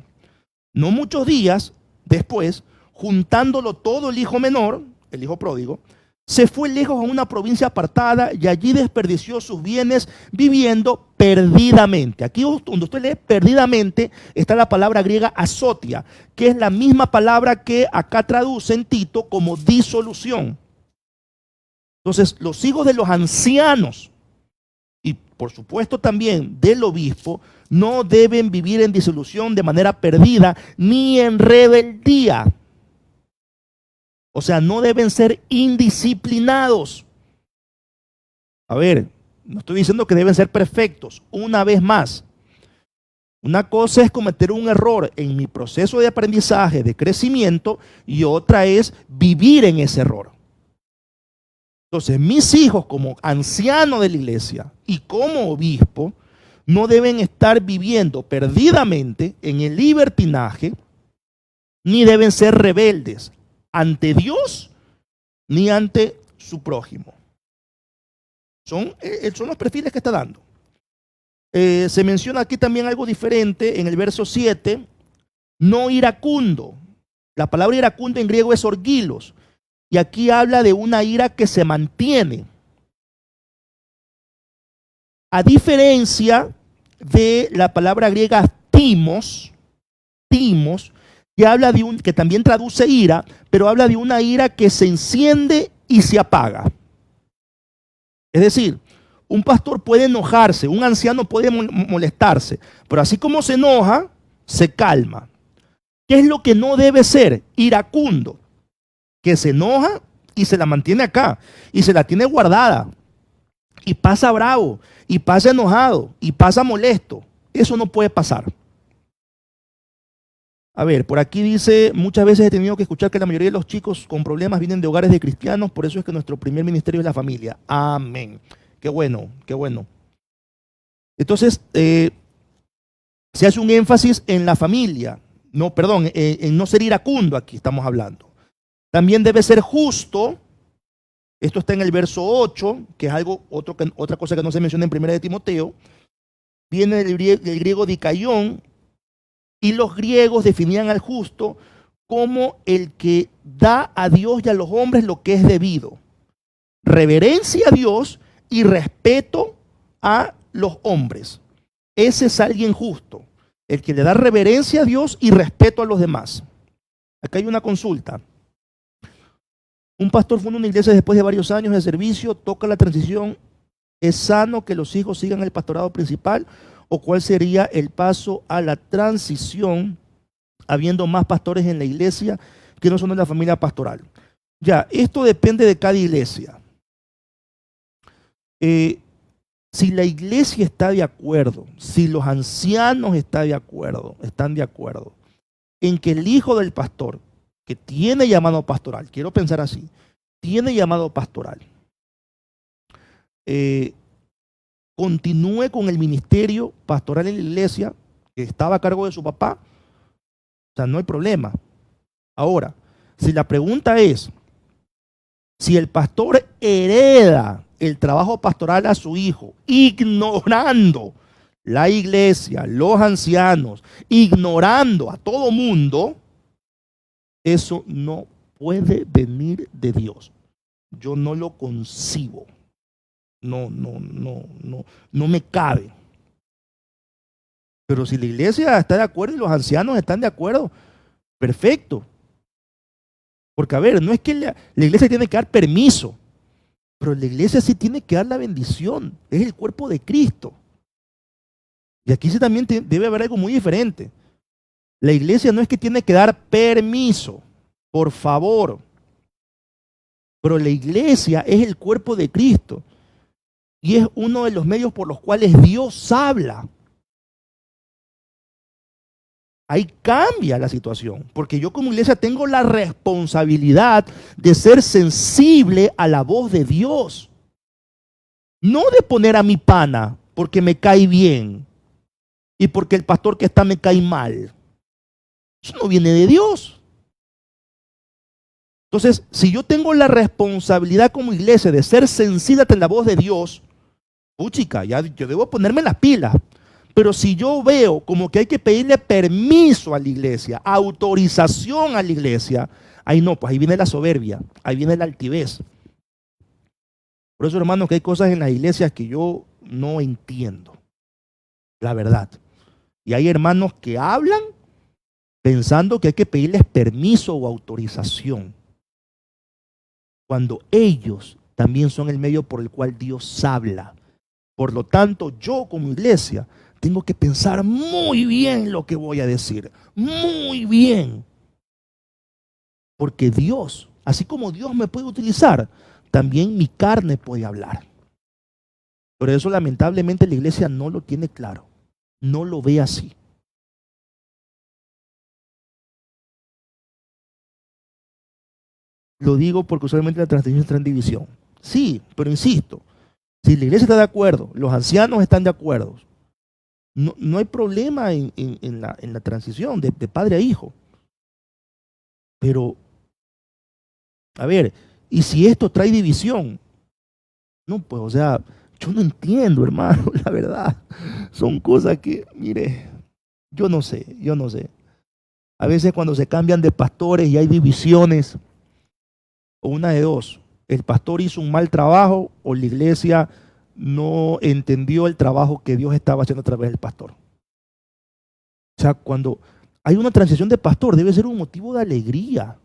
No muchos días después, juntándolo todo el hijo menor, el hijo pródigo, se fue lejos a una provincia apartada y allí desperdició sus bienes viviendo perdidamente. Aquí donde usted lee perdidamente está la palabra griega azotia, que es la misma palabra que acá traduce en Tito como disolución. Entonces, los hijos de los ancianos y por supuesto también del obispo no deben vivir en disolución de manera perdida ni en rebeldía. O sea, no deben ser indisciplinados. A ver, no estoy diciendo que deben ser perfectos. Una vez más, una cosa es cometer un error en mi proceso de aprendizaje, de crecimiento, y otra es vivir en ese error. Entonces, mis hijos como anciano de la iglesia y como obispo no deben estar viviendo perdidamente en el libertinaje, ni deben ser rebeldes ante Dios ni ante su prójimo. Son los perfiles que está dando. Se menciona aquí también algo diferente en el verso 7, no iracundo. La palabra iracundo en griego es orgilos, y aquí habla de una ira que se mantiene. A diferencia de la palabra griega timos, que habla de que también traduce ira, pero habla de una ira que se enciende y se apaga. Es decir, un pastor puede enojarse, un anciano puede molestarse, pero así como se enoja, se calma. ¿Qué es lo que no debe ser? Iracundo, que se enoja y se la mantiene acá, y se la tiene guardada, y pasa bravo, y pasa enojado, y pasa molesto. Eso no puede pasar. A ver, por aquí dice, muchas veces he tenido que escuchar que la mayoría de los chicos con problemas vienen de hogares de cristianos, por eso es que nuestro primer ministerio es la familia. Amén. Qué bueno, qué bueno. Entonces, se hace un énfasis en la familia, no, perdón, en no ser iracundo, aquí estamos hablando. También debe ser justo. Esto está en el verso 8, que es otra cosa que no se menciona en 1 de Timoteo. Viene del griego dikaion, y los griegos definían al justo como el que da a Dios y a los hombres lo que es debido. Reverencia a Dios y respeto a los hombres. Ese es alguien justo, el que le da reverencia a Dios y respeto a los demás. Acá hay una consulta. Un pastor funda una iglesia después de varios años de servicio, toca la transición. ¿Es sano que los hijos sigan el pastorado principal? ¿O cuál sería el paso a la transición habiendo más pastores en la iglesia que no son de la familia pastoral? Ya, esto depende de cada iglesia. Si la iglesia está de acuerdo, si los ancianos están de acuerdo en que el hijo del pastor, que tiene llamado pastoral, quiero pensar así, tiene llamado pastoral, continúe con el ministerio pastoral en la iglesia, que estaba a cargo de su papá, o sea, no hay problema. Ahora, si la pregunta es, si el pastor hereda el trabajo pastoral a su hijo, ignorando la iglesia, los ancianos, ignorando a todo mundo, eso no puede venir de Dios. Yo no lo concibo. No me cabe. Pero si la iglesia está de acuerdo y los ancianos están de acuerdo, perfecto. Porque, a ver, no es que la iglesia tiene que dar permiso, pero la iglesia sí tiene que dar la bendición. Es el cuerpo de Cristo. Y aquí sí también debe haber algo muy diferente. La iglesia no es que tiene que dar permiso, por favor. Pero la iglesia es el cuerpo de Cristo. Y es uno de los medios por los cuales Dios habla. Ahí cambia la situación, porque yo como iglesia tengo la responsabilidad de ser sensible a la voz de Dios. No de poner a mi pana porque me cae bien y porque el pastor que está me cae mal. Eso no viene de Dios. Entonces, si yo tengo la responsabilidad como iglesia de ser sensible a la voz de Dios, puchica, ya yo debo ponerme las pilas. Pero si yo veo como que hay que pedirle permiso a la iglesia, autorización a la iglesia, ahí no, pues ahí viene la soberbia, ahí viene la altivez. Por eso, hermanos, que hay cosas en las iglesias que yo no entiendo, la verdad. Y hay hermanos que hablan pensando que hay que pedirles permiso o autorización, cuando ellos también son el medio por el cual Dios habla. Por lo tanto, yo como iglesia tengo que pensar muy bien lo que voy a decir. Muy bien. Porque Dios, así como Dios me puede utilizar, también mi carne puede hablar. Por eso lamentablemente la iglesia no lo tiene claro. No lo ve así. Lo digo porque usualmente la transición está en división. Sí, pero insisto, si la iglesia está de acuerdo, los ancianos están de acuerdo, no hay problema en la transición de padre a hijo. Pero, a ver, ¿y si esto trae división? No, pues, o sea, yo no entiendo, hermano, la verdad. Son cosas que, mire, yo no sé. A veces cuando se cambian de pastores y hay divisiones, o una de dos, el pastor hizo un mal trabajo o la iglesia no entendió el trabajo que Dios estaba haciendo a través del pastor. O sea, cuando hay una transición de pastor debe ser un motivo de alegría.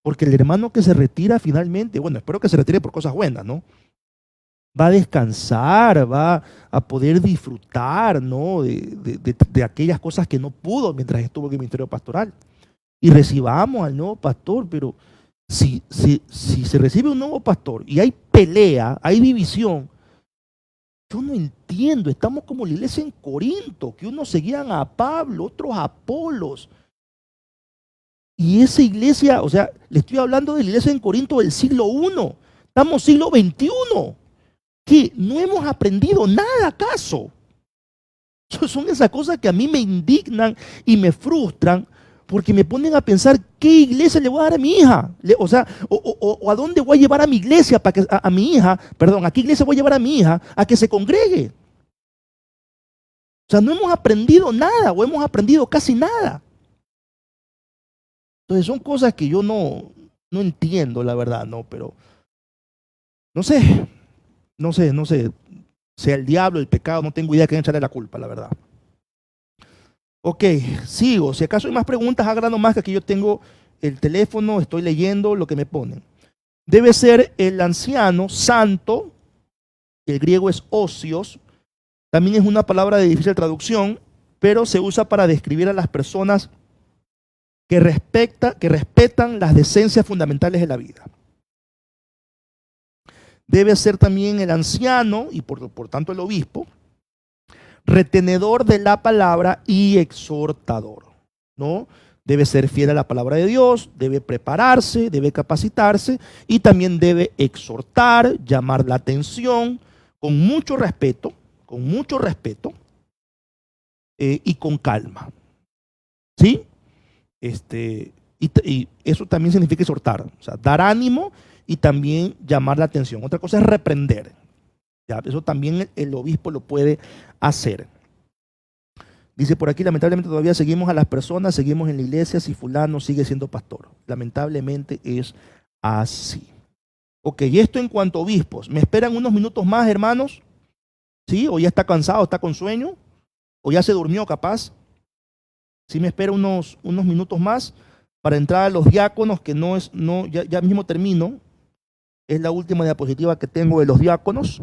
Porque el hermano que se retira finalmente, bueno, espero que se retire por cosas buenas, ¿no? Va a descansar, va a poder disfrutar, ¿no? de aquellas cosas que no pudo mientras estuvo en el ministerio pastoral. Y recibamos al nuevo pastor, pero si se recibe un nuevo pastor y hay pelea, hay división, yo no entiendo. Estamos como la iglesia en Corinto, que unos seguían a Pablo, otros a Apolos. Y esa iglesia, o sea, le estoy hablando de la iglesia en Corinto del siglo I. Estamos siglo XXI. ¿Qué? ¿No hemos aprendido nada acaso? Son esas cosas que a mí me indignan y me frustran, porque me ponen a pensar qué iglesia le voy a dar a mi hija. O sea, o a dónde voy a llevar a mi iglesia, para que a mi hija, perdón, a qué iglesia voy a llevar a mi hija a que se congregue. O sea, no hemos aprendido nada o hemos aprendido casi nada. Entonces son cosas que yo no entiendo, la verdad, no, pero no sé, sea el diablo, el pecado, no tengo idea de quién echarle la culpa, la verdad. Ok, sigo. Si acaso hay más preguntas, háganlo más, que aquí yo tengo el teléfono, estoy leyendo lo que me ponen. Debe ser el anciano santo, el griego es osios, también es una palabra de difícil traducción, pero se usa para describir a las personas que respetan las decencias fundamentales de la vida. debe ser también el anciano y por tanto el obispo, retenedor de la palabra y exhortador, ¿no? Debe ser fiel a la palabra de Dios, debe prepararse, debe capacitarse y también debe exhortar, llamar la atención con mucho respeto y con calma. ¿Sí? Y eso también significa exhortar, o sea, dar ánimo y también llamar la atención. Otra cosa es reprender. ¿Ya? Eso también el obispo lo puede hacer. Dice por aquí, lamentablemente todavía seguimos a las personas, seguimos en la iglesia si fulano sigue siendo pastor. Lamentablemente es así. Ok, y esto en cuanto a obispos. ¿Me esperan unos minutos más, hermanos? ¿Sí? ¿O ya está cansado, está con sueño? ¿O ya se durmió capaz? ¿Sí me espera unos minutos más para entrar a los diáconos, que ya mismo termino? Es la última diapositiva que tengo de los diáconos.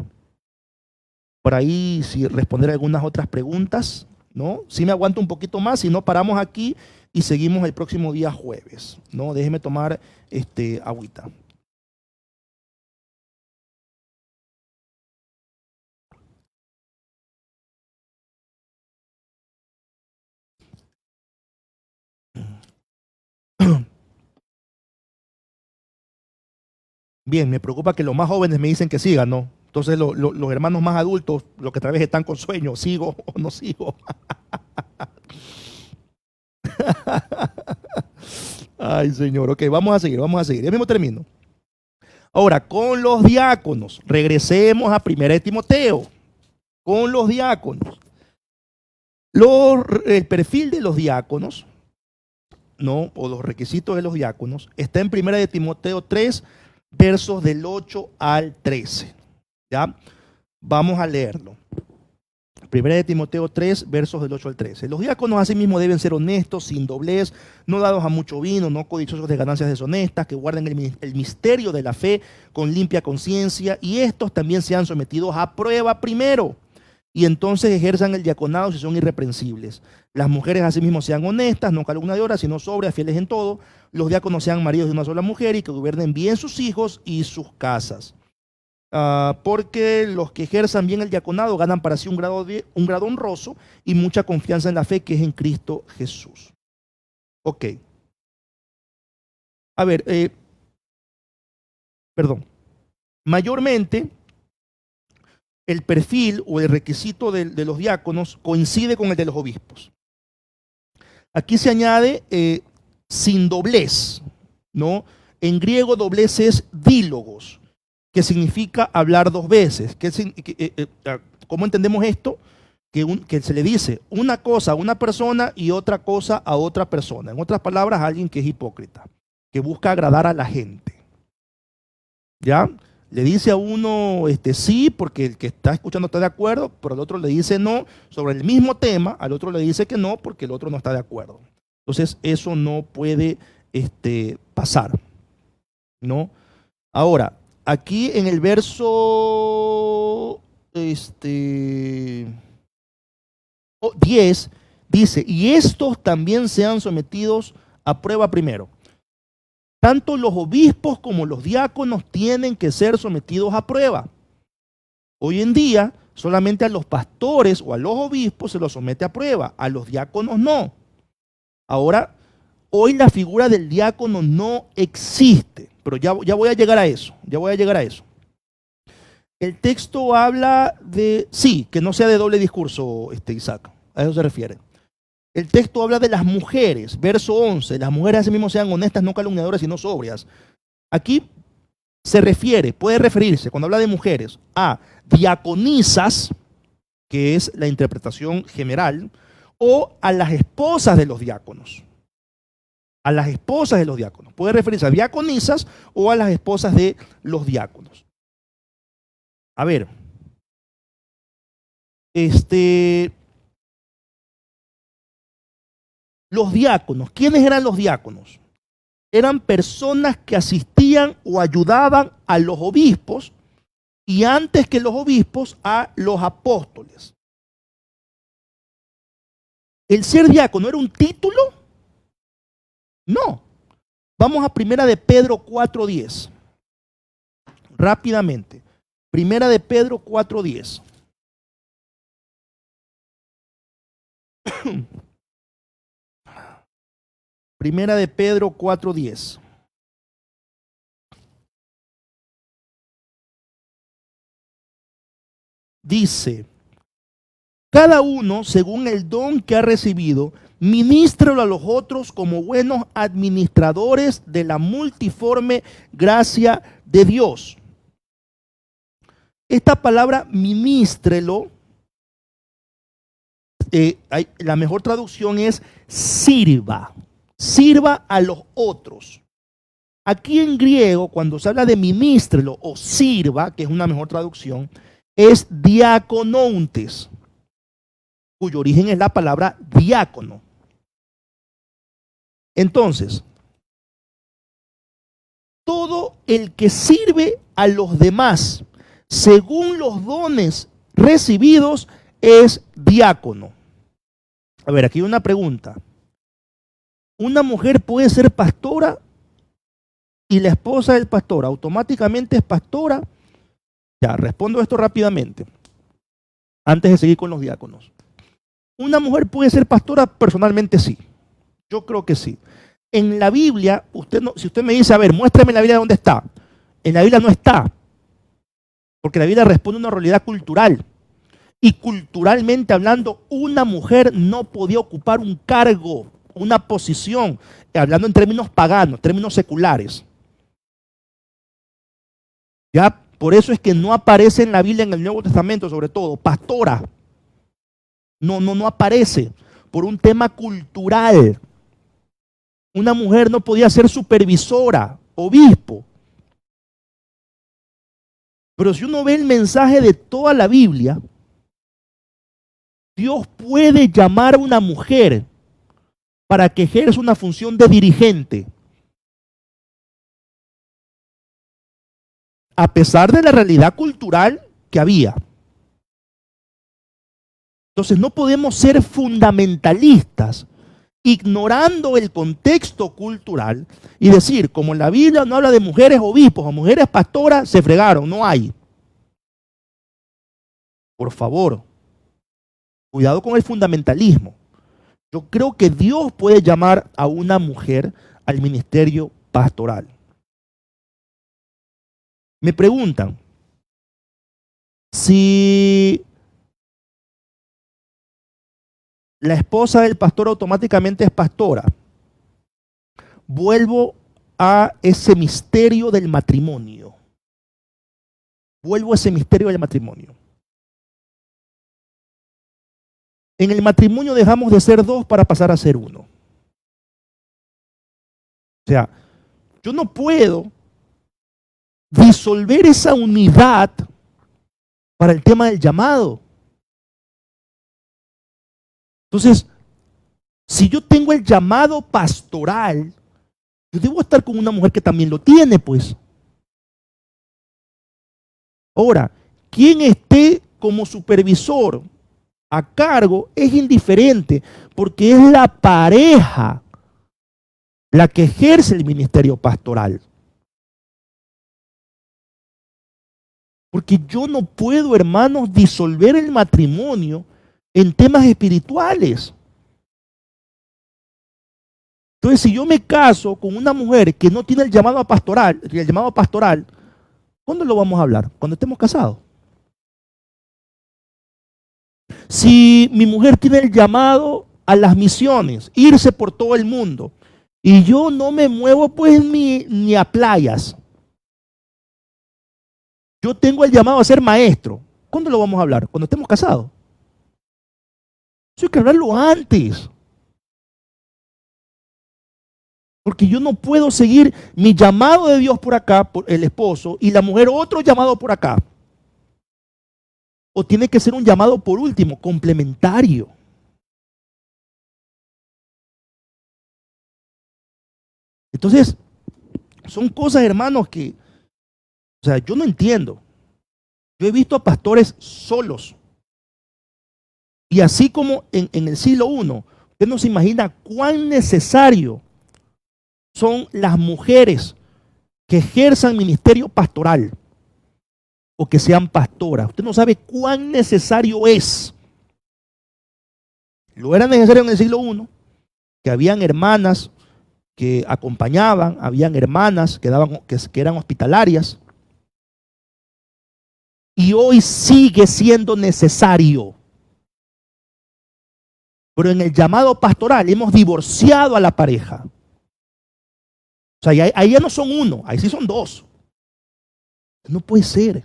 Por ahí, si responder algunas otras preguntas, ¿no? Si me aguanto un poquito más, si no, paramos aquí y seguimos el próximo día jueves, ¿no? Déjeme tomar agüita. Bien, me preocupa que los más jóvenes me dicen que sigan, ¿no? Entonces los hermanos más adultos, los que tal vez están con sueño, ¿sigo o no sigo? Ay, Señor, ok, vamos a seguir. Ya mismo termino. Ahora, con los diáconos, regresemos a 1 Timoteo. Con los diáconos. El perfil de los diáconos, ¿no? O los requisitos de los diáconos, está en 1 Timoteo 3, versos del 8 al 13. ¿Ya? Vamos a leerlo. 1 Timoteo 3, versos del 8 al 13. Los diáconos asimismo deben ser honestos, sin doblez, no dados a mucho vino, no codiciosos de ganancias deshonestas, que guarden el misterio de la fe con limpia conciencia, y estos también sean sometidos a prueba primero, y entonces ejerzan el diaconado si son irreprensibles. Las mujeres asimismo sean honestas, no calumniadoras, sino sobrias, fieles en todo. Los diáconos sean maridos de una sola mujer y que gobiernen bien sus hijos y sus casas. Porque los que ejerzan bien el diaconado ganan para sí un grado honroso y mucha confianza en la fe que es en Cristo Jesús. Ok. A ver, mayormente el perfil o el requisito de los diáconos coincide con el de los obispos. Aquí se añade sin doblez, ¿no? En griego doblez es dílogos, que significa hablar dos veces. ¿Cómo entendemos esto? Que se le dice una cosa a una persona y otra cosa a otra persona. En otras palabras, a alguien que es hipócrita, que busca agradar a la gente. ¿Ya? Le dice a uno sí, porque el que está escuchando está de acuerdo, pero el otro le dice no sobre el mismo tema, al otro le dice que no porque el otro no está de acuerdo. Entonces, eso no puede pasar, ¿no? Ahora, aquí en el verso 10 dice, y estos también sean sometidos a prueba primero. Tanto los obispos como los diáconos tienen que ser sometidos a prueba. Hoy en día, solamente a los pastores o a los obispos se los somete a prueba, a los diáconos no. Ahora, hoy la figura del diácono no existe, pero ya voy a llegar a eso, El texto habla de, sí, que no sea de doble discurso, Isaac, a eso se refiere. El texto habla de las mujeres, verso 11, las mujeres asimismo sean honestas, no calumniadoras, sino sobrias. Aquí puede referirse, cuando habla de mujeres, a diaconisas, que es la interpretación general, o a las esposas de los diáconos. A las esposas de los diáconos. Puede referirse a diaconisas o a las esposas de los diáconos. A ver. Los diáconos. ¿Quiénes eran los diáconos? Eran personas que asistían o ayudaban a los obispos y antes que los obispos a los apóstoles. ¿El ser diácono era un título? No. Vamos a 1 de Pedro 4:10. Rápidamente. Primera de Pedro 4:10. Primera de Pedro 4:10. Dice, cada uno según el don que ha recibido, ministrelo a los otros como buenos administradores de la multiforme gracia de Dios. Esta palabra ministrelo, la mejor traducción es sirva. Sirva a los otros. Aquí en griego, cuando se habla de ministrelo o sirva, que es una mejor traducción, es diaconontes, cuyo origen es la palabra diácono. Entonces, todo el que sirve a los demás según los dones recibidos es diácono. A ver, aquí hay una pregunta. ¿Una mujer puede ser pastora y la esposa del pastor automáticamente es pastora? Ya, respondo esto rápidamente, antes de seguir con los diáconos. ¿Una mujer puede ser pastora? Personalmente sí. Yo creo que sí. En la Biblia, si usted me dice, a ver, muéstrame la Biblia dónde está. En la Biblia no está. Porque la Biblia responde a una realidad cultural. Y culturalmente hablando, una mujer no podía ocupar un cargo, una posición, hablando en términos paganos, términos seculares. Ya, por eso es que no aparece en la Biblia, en el Nuevo Testamento sobre todo, pastora. No aparece por un tema cultural. Una mujer no podía ser supervisora, obispo. Pero si uno ve el mensaje de toda la Biblia, Dios puede llamar a una mujer para que ejerza una función de dirigente. A pesar de la realidad cultural que había. Entonces no podemos ser fundamentalistas, ignorando el contexto cultural y decir, como en la Biblia no habla de mujeres obispos o mujeres pastoras, se fregaron, no hay. Por favor, cuidado con el fundamentalismo. Yo creo que Dios puede llamar a una mujer al ministerio pastoral. Me preguntan, si la esposa del pastor automáticamente es pastora, vuelvo a ese misterio del matrimonio. Vuelvo a ese misterio del matrimonio. En el matrimonio dejamos de ser dos para pasar a ser uno. O sea, yo no puedo disolver esa unidad para el tema del llamado. Entonces, si yo tengo el llamado pastoral, yo debo estar con una mujer que también lo tiene, pues. Ahora, quien esté como supervisor a cargo es indiferente, porque es la pareja la que ejerce el ministerio pastoral. Porque yo no puedo, hermanos, disolver el matrimonio en temas espirituales. Entonces, si yo me caso con una mujer que no tiene el llamado pastoral, ¿cuándo lo vamos a hablar? Cuando estemos casados. Si mi mujer tiene el llamado a las misiones, irse por todo el mundo, y yo no me muevo pues ni a playas. Yo tengo el llamado a ser maestro. ¿Cuándo lo vamos a hablar? Cuando estemos casados. Eso hay que hablarlo antes. Porque yo no puedo seguir mi llamado de Dios por acá, por el esposo, y la mujer otro llamado por acá. O tiene que ser un llamado por último, complementario. Entonces, son cosas, hermanos, que, o sea, yo no entiendo. Yo he visto a pastores solos. Y así como en el siglo I, usted no se imagina cuán necesario son las mujeres que ejerzan ministerio pastoral. o que sean pastoras. Usted no sabe cuán necesario es. Lo era necesario en el siglo I, que habían hermanas que acompañaban, habían hermanas que eran hospitalarias. Y hoy sigue siendo necesario. Pero en el llamado pastoral hemos divorciado a la pareja. O sea, ahí ya no son uno, ahí sí son dos. No puede ser.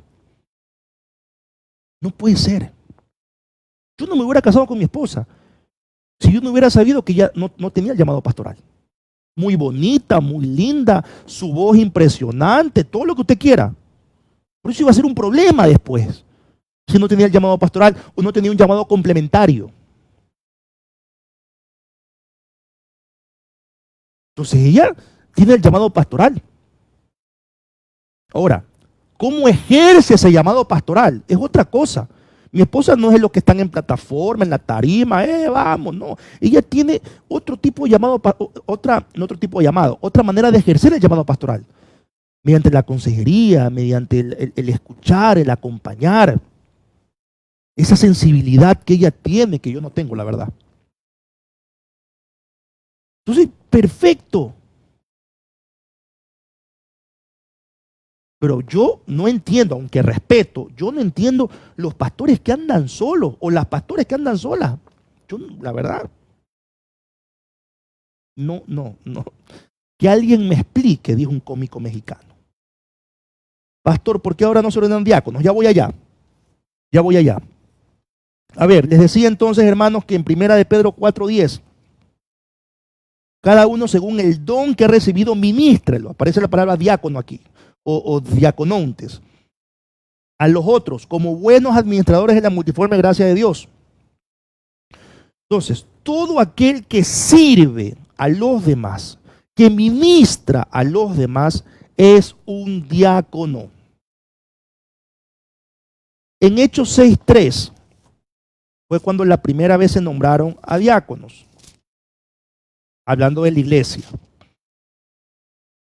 No puede ser. Yo no me hubiera casado con mi esposa si yo no hubiera sabido que ella no tenía el llamado pastoral. Muy bonita, muy linda, su voz impresionante, todo lo que usted quiera. Por eso iba a ser un problema después, si no tenía el llamado pastoral o no tenía un llamado complementario. Entonces ella tiene el llamado pastoral. Ahora, ¿cómo ejerce ese llamado pastoral? Es otra cosa. Mi esposa no es lo que están en plataforma, en la tarima, vamos, no. Ella tiene otro tipo de llamado, otra manera de ejercer el llamado pastoral. Mediante la consejería, mediante el escuchar, el acompañar. Esa sensibilidad que ella tiene, que yo no tengo, la verdad. Entonces, perfecto. Pero yo no entiendo, aunque respeto, yo no entiendo los pastores que andan solos o las pastores que andan solas. Yo, la verdad, no. Que alguien me explique, dijo un cómico mexicano. Pastor, ¿por qué ahora no se ordenan diáconos? Ya voy allá. A ver, les decía entonces, hermanos, que en 1 de Pedro 4:10, cada uno según el don que ha recibido, ministrelo. Aparece la palabra diácono aquí. O diaconontes, a los otros como buenos administradores de la multiforme gracia de Dios. Entonces, todo aquel que sirve a los demás, que ministra a los demás, es un diácono. En Hechos 6:3 fue cuando la primera vez se nombraron a diáconos, hablando de la iglesia.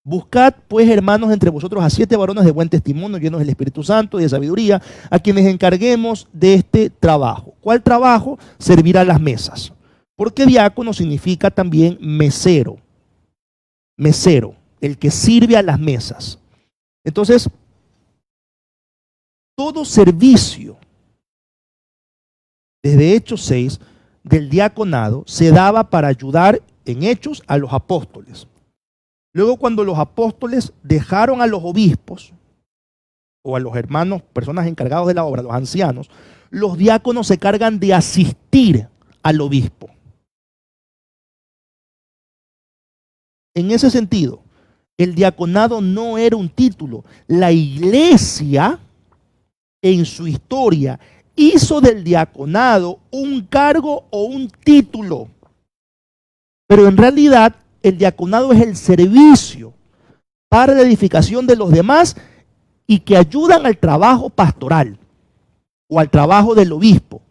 Buscad, pues, hermanos, entre vosotros a 7 varones de buen testimonio, llenos del Espíritu Santo y de sabiduría, a quienes encarguemos de este trabajo. ¿Cuál trabajo? Servir a las mesas. Porque diácono significa también mesero. Mesero, el que sirve a las mesas. Entonces, todo servicio, desde Hechos 6, del diaconado, se daba para ayudar en Hechos a los apóstoles. Luego, cuando los apóstoles dejaron a los obispos o a los hermanos, personas encargados de la obra, los ancianos, los diáconos se cargan de asistir al obispo. En ese sentido, el diaconado no era un título. La iglesia, en su historia, hizo del diaconado un cargo o un título. Pero en realidad, el diaconado es el servicio para la edificación de los demás y que ayudan al trabajo pastoral o al trabajo del obispo.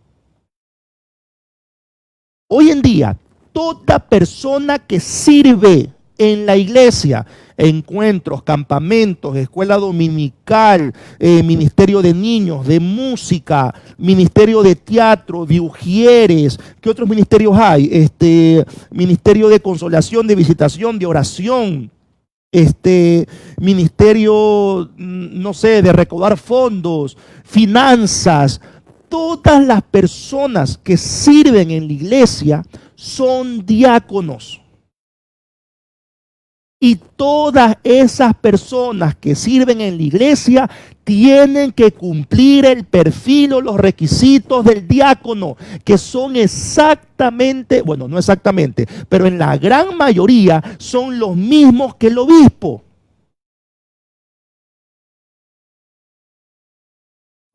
Hoy en día, toda persona que sirve en la iglesia, encuentros, campamentos, escuela dominical, ministerio de niños, de música, ministerio de teatro, de ujieres, ¿qué otros ministerios hay? Ministerio de consolación, de visitación, de oración, ministerio, no sé, de recaudar fondos, finanzas. Todas las personas que sirven en la iglesia son diáconos. Y todas esas personas que sirven en la iglesia tienen que cumplir el perfil o los requisitos del diácono, que son exactamente, bueno, no exactamente, pero en la gran mayoría son los mismos que el obispo.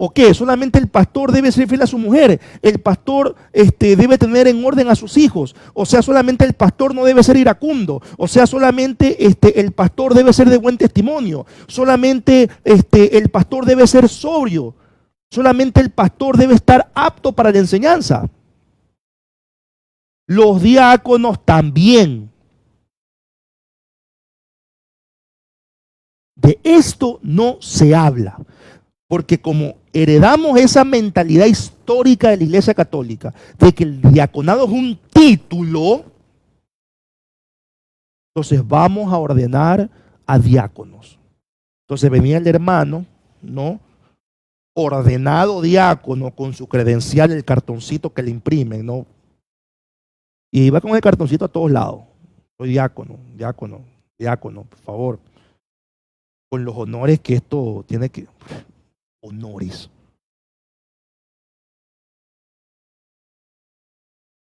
¿O qué? Solamente el pastor debe ser fiel a su mujer. El pastor debe tener en orden a sus hijos. O sea, solamente el pastor no debe ser iracundo. O sea, solamente el pastor debe ser de buen testimonio. Solamente el pastor debe ser sobrio. Solamente el pastor debe estar apto para la enseñanza. Los diáconos también. De esto no se habla. Porque como heredamos esa mentalidad histórica de la Iglesia Católica, de que el diaconado es un título, entonces vamos a ordenar a diáconos. Entonces venía el hermano, ¿no? Ordenado diácono con su credencial, el cartoncito que le imprimen, ¿no? Y iba con el cartoncito a todos lados. Soy diácono, diácono, diácono, por favor. Con los honores que esto tiene que... Honores.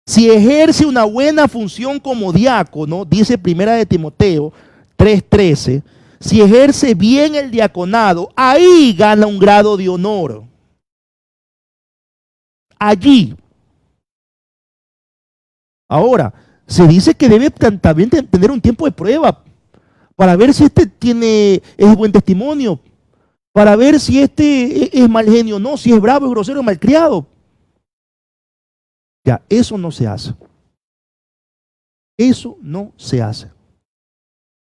Si ejerce una buena función como diácono, dice Primera de Timoteo 3:13, si ejerce bien el diaconado, ahí gana un grado de honor. Allí. Ahora, se dice que debe también tener un tiempo de prueba para ver si es buen testimonio, para ver si es mal genio o no, si es bravo, es grosero, es malcriado. Ya, eso no se hace. Eso no se hace.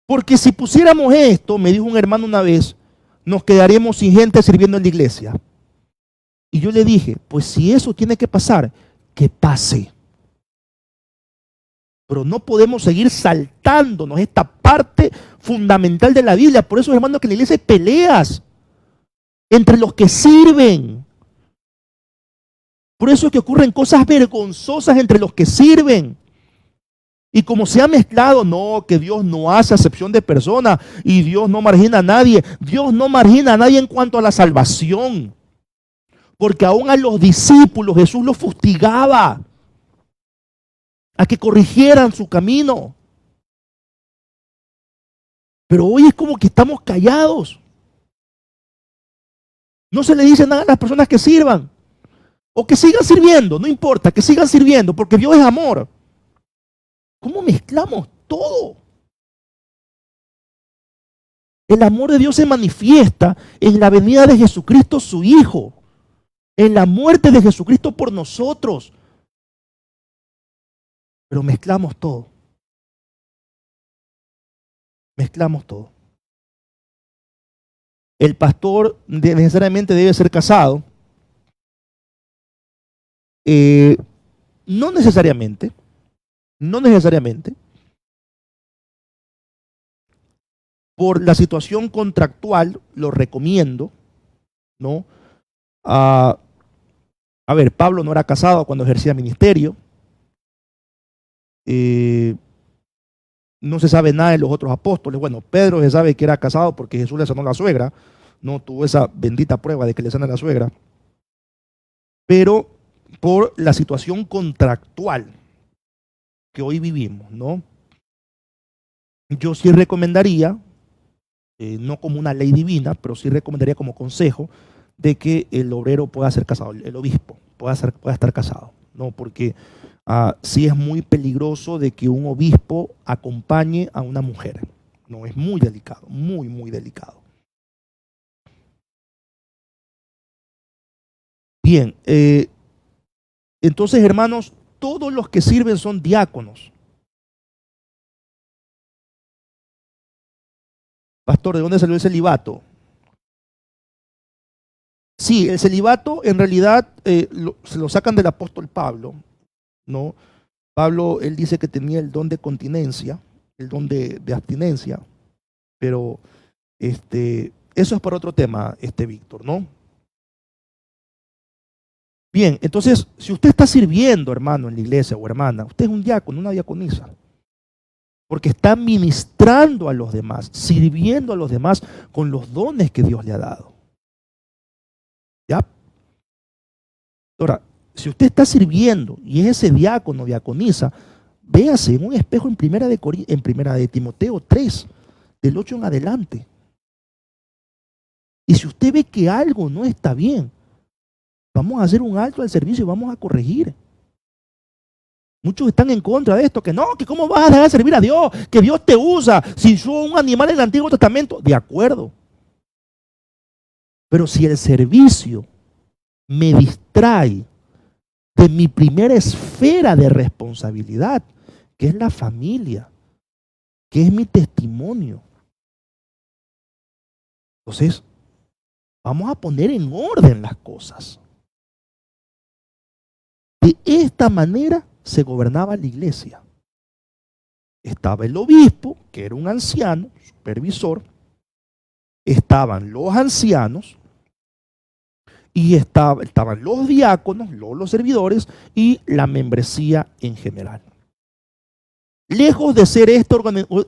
Porque si pusiéramos esto, me dijo un hermano una vez, nos quedaríamos sin gente sirviendo en la iglesia. Y yo le dije, pues si eso tiene que pasar, que pase. Pero no podemos seguir saltándonos esta parte fundamental de la Biblia. Por eso, hermano, que en la iglesia hay peleas entre los que sirven. Por eso es que ocurren cosas vergonzosas entre los que sirven. Y como se ha mezclado, no, que Dios no hace acepción de personas y Dios no margina a nadie. Dios no margina a nadie en cuanto a la salvación. Porque aún a los discípulos Jesús los fustigaba a que corrigieran su camino. Pero hoy es como que estamos callados. No se le dice nada a las personas que sirvan. O que sigan sirviendo, no importa, que sigan sirviendo, porque Dios es amor. ¿Cómo mezclamos todo? El amor de Dios se manifiesta en la venida de Jesucristo, su Hijo, en la muerte de Jesucristo por nosotros. Pero mezclamos todo. Mezclamos todo. El pastor necesariamente debe ser casado. No necesariamente. No necesariamente. Por la situación contractual, lo recomiendo, ¿no? A ver, Pablo no era casado cuando ejercía ministerio. No se sabe nada de los otros apóstoles. Bueno, Pedro se sabe que era casado porque Jesús le sanó a la suegra. No tuvo esa bendita prueba de que le sana a la suegra. Pero por la situación contractual que hoy vivimos, ¿no? Yo sí recomendaría, no como una ley divina, pero sí recomendaría como consejo de que el obrero pueda ser casado, el obispo pueda estar casado, ¿no? Porque sí es muy peligroso de que un obispo acompañe a una mujer, ¿no? Es muy delicado, muy, muy delicado. Bien, entonces, hermanos, todos los que sirven son diáconos. Pastor, ¿de dónde salió el celibato? Sí, el celibato en realidad se lo sacan del apóstol Pablo, ¿no? Pablo, él dice que tenía el don de continencia, el don de abstinencia, pero eso es para otro tema, Víctor, ¿no? Bien, entonces, si usted está sirviendo, hermano, en la iglesia o hermana, usted es un diácono, una diaconisa, porque está ministrando a los demás, sirviendo a los demás con los dones que Dios le ha dado. ¿Ya? Ahora, si usted está sirviendo y es ese diácono, diaconisa, véase en un espejo en primera de Timoteo 3, del 8 en adelante. Y si usted ve que algo no está bien, vamos a hacer un alto al servicio y vamos a corregir. Muchos están en contra de esto, que no, que cómo vas a dejar de servir a Dios, que Dios te usa, si soy un animal en el Antiguo Testamento. De acuerdo. Pero si el servicio me distrae de mi primera esfera de responsabilidad, que es la familia, que es mi testimonio, entonces Vamos a poner en orden las cosas. De esta manera se gobernaba la iglesia. Estaba el obispo, que era un anciano, supervisor. Estaban los ancianos. Y estaban los diáconos, los servidores y la membresía en general. Lejos de ser esta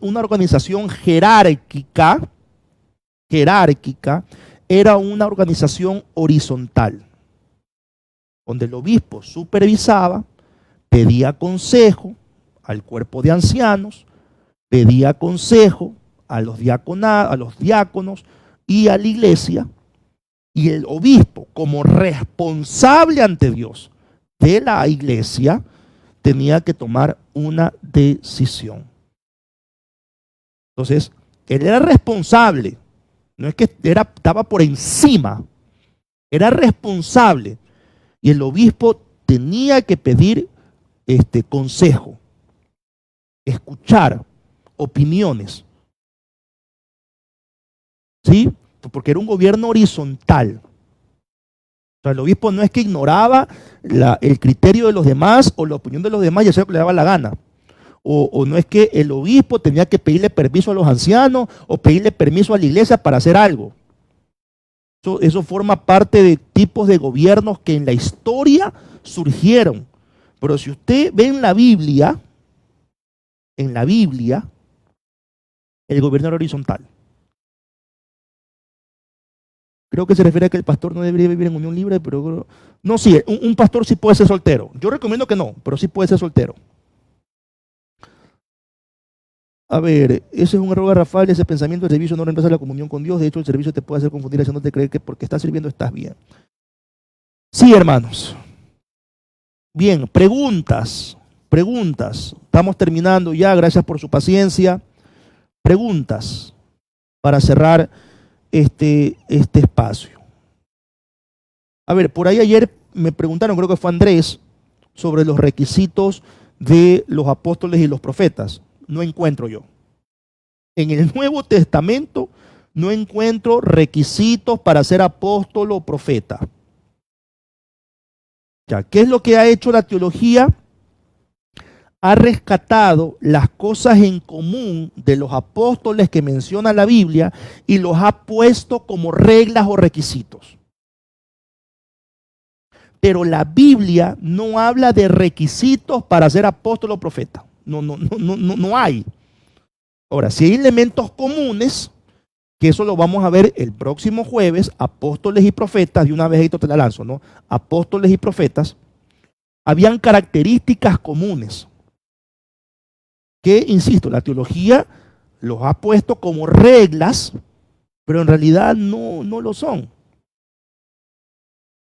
una organización jerárquica, era una organización horizontal, donde el obispo supervisaba, pedía consejo al cuerpo de ancianos, pedía consejo a los diáconos y a la iglesia, y el obispo, como responsable ante Dios de la iglesia, tenía que tomar una decisión. Entonces, él era responsable, no es que estaba por encima, era responsable, y el obispo tenía que pedir consejo, escuchar opiniones, ¿sí? Porque era un gobierno horizontal. O sea, el obispo no es que ignoraba el criterio de los demás o la opinión de los demás y hacía lo que le daba la gana. O no es que el obispo tenía que pedirle permiso a los ancianos o pedirle permiso a la iglesia para hacer algo. Eso forma parte de tipos de gobiernos que en la historia surgieron. Pero si usted ve en la Biblia, el gobierno era horizontal. Creo que se refiere a que el pastor no debería vivir en unión libre, pero no, sí, un pastor sí puede ser soltero. Yo recomiendo que no, pero sí puede ser soltero. A ver, ese es un error garrafal, ese pensamiento de servicio no reemplaza la comunión con Dios. De hecho, el servicio te puede hacer confundir haciéndote creer que porque estás sirviendo estás bien. Sí, hermanos. Bien, preguntas. Estamos terminando ya, gracias por su paciencia. Preguntas para cerrar este espacio. A ver, por ahí ayer me preguntaron, creo que fue Andrés, sobre los requisitos de los apóstoles y los profetas. No encuentro yo. En el Nuevo Testamento no encuentro requisitos para ser apóstol o profeta. Ya, ¿qué es lo que ha hecho la teología? Ha rescatado las cosas en común de los apóstoles que menciona la Biblia y los ha puesto como reglas o requisitos. Pero la Biblia no habla de requisitos para ser apóstol o profeta. No hay. Ahora, si hay elementos comunes, que eso lo vamos a ver el próximo jueves, apóstoles y profetas, de una vez esto te la lanzo, ¿no? Apóstoles y profetas, habían características comunes que, insisto, la teología los ha puesto como reglas, pero en realidad no lo son.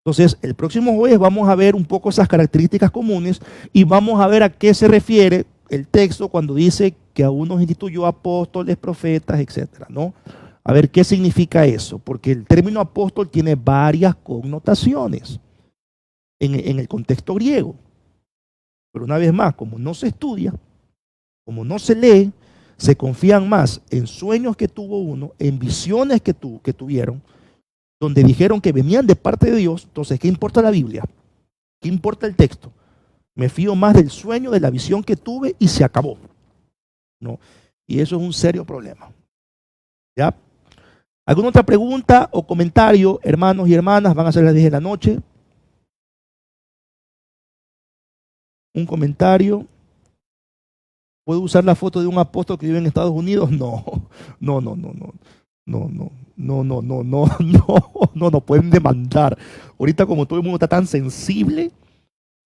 Entonces, el próximo jueves vamos a ver un poco esas características comunes y vamos a ver a qué se refiere el texto cuando dice que a unos instituyó apóstoles, profetas, etcétera, ¿no? A ver qué significa eso, porque el término apóstol tiene varias connotaciones en el contexto griego. Pero una vez más, como no se estudia, como no se lee, se confían más en sueños que tuvo uno, en visiones que tuvieron, donde dijeron que venían de parte de Dios. Entonces, ¿qué importa la Biblia? ¿Qué importa el texto? Me fío más del sueño, de la visión que tuve y se acabó, ¿no? Y eso es un serio problema. ¿Ya? ¿Alguna otra pregunta o comentario, hermanos y hermanas? Van a ser las 10 de la noche. Un comentario. ¿Puedo usar la foto de un apóstol que vive en Estados Unidos? No, no pueden demandar. Ahorita como todo el mundo está tan sensible,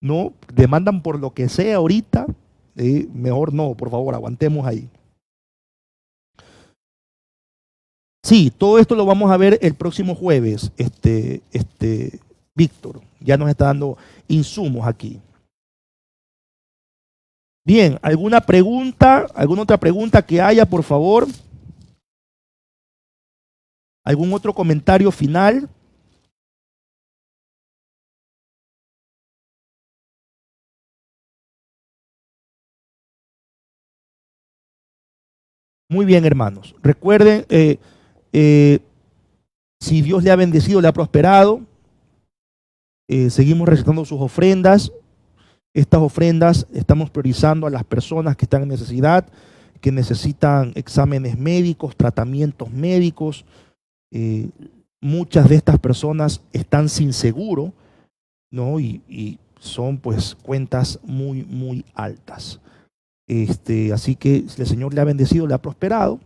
no, demandan por lo que sea ahorita, mejor no, por favor, aguantemos ahí. Sí, todo esto lo vamos a ver el próximo jueves, Víctor, ya nos está dando insumos aquí. Bien, ¿alguna otra pregunta que haya, por favor? ¿Algún otro comentario final? Muy bien, hermanos. Recuerden, Si Dios le ha bendecido, le ha prosperado, seguimos recetando sus ofrendas. Estas ofrendas estamos priorizando a las personas que están en necesidad, que necesitan exámenes médicos, tratamientos médicos. Muchas de estas personas están sin seguro, ¿no? Y son pues cuentas muy, muy altas. Así que si el Señor le ha bendecido, le ha prosperado,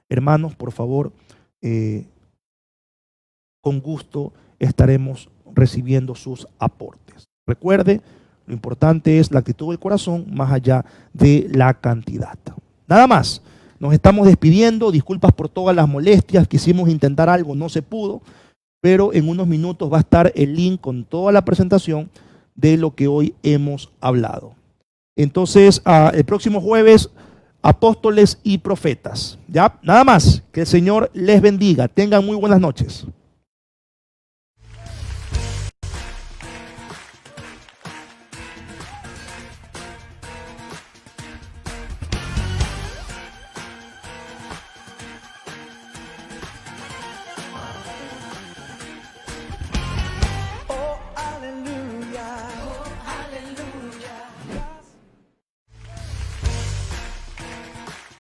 hermanos, por favor, con gusto estaremos recibiendo sus aportes. Recuerde, lo importante es la actitud del corazón más allá de la cantidad. Nada más, nos estamos despidiendo, disculpas por todas las molestias, quisimos intentar algo, no se pudo, pero en unos minutos va a estar el link con toda la presentación de lo que hoy hemos hablado. Entonces, el próximo jueves, apóstoles y profetas. ¿Ya? Nada más, que el Señor les bendiga. Tengan muy buenas noches.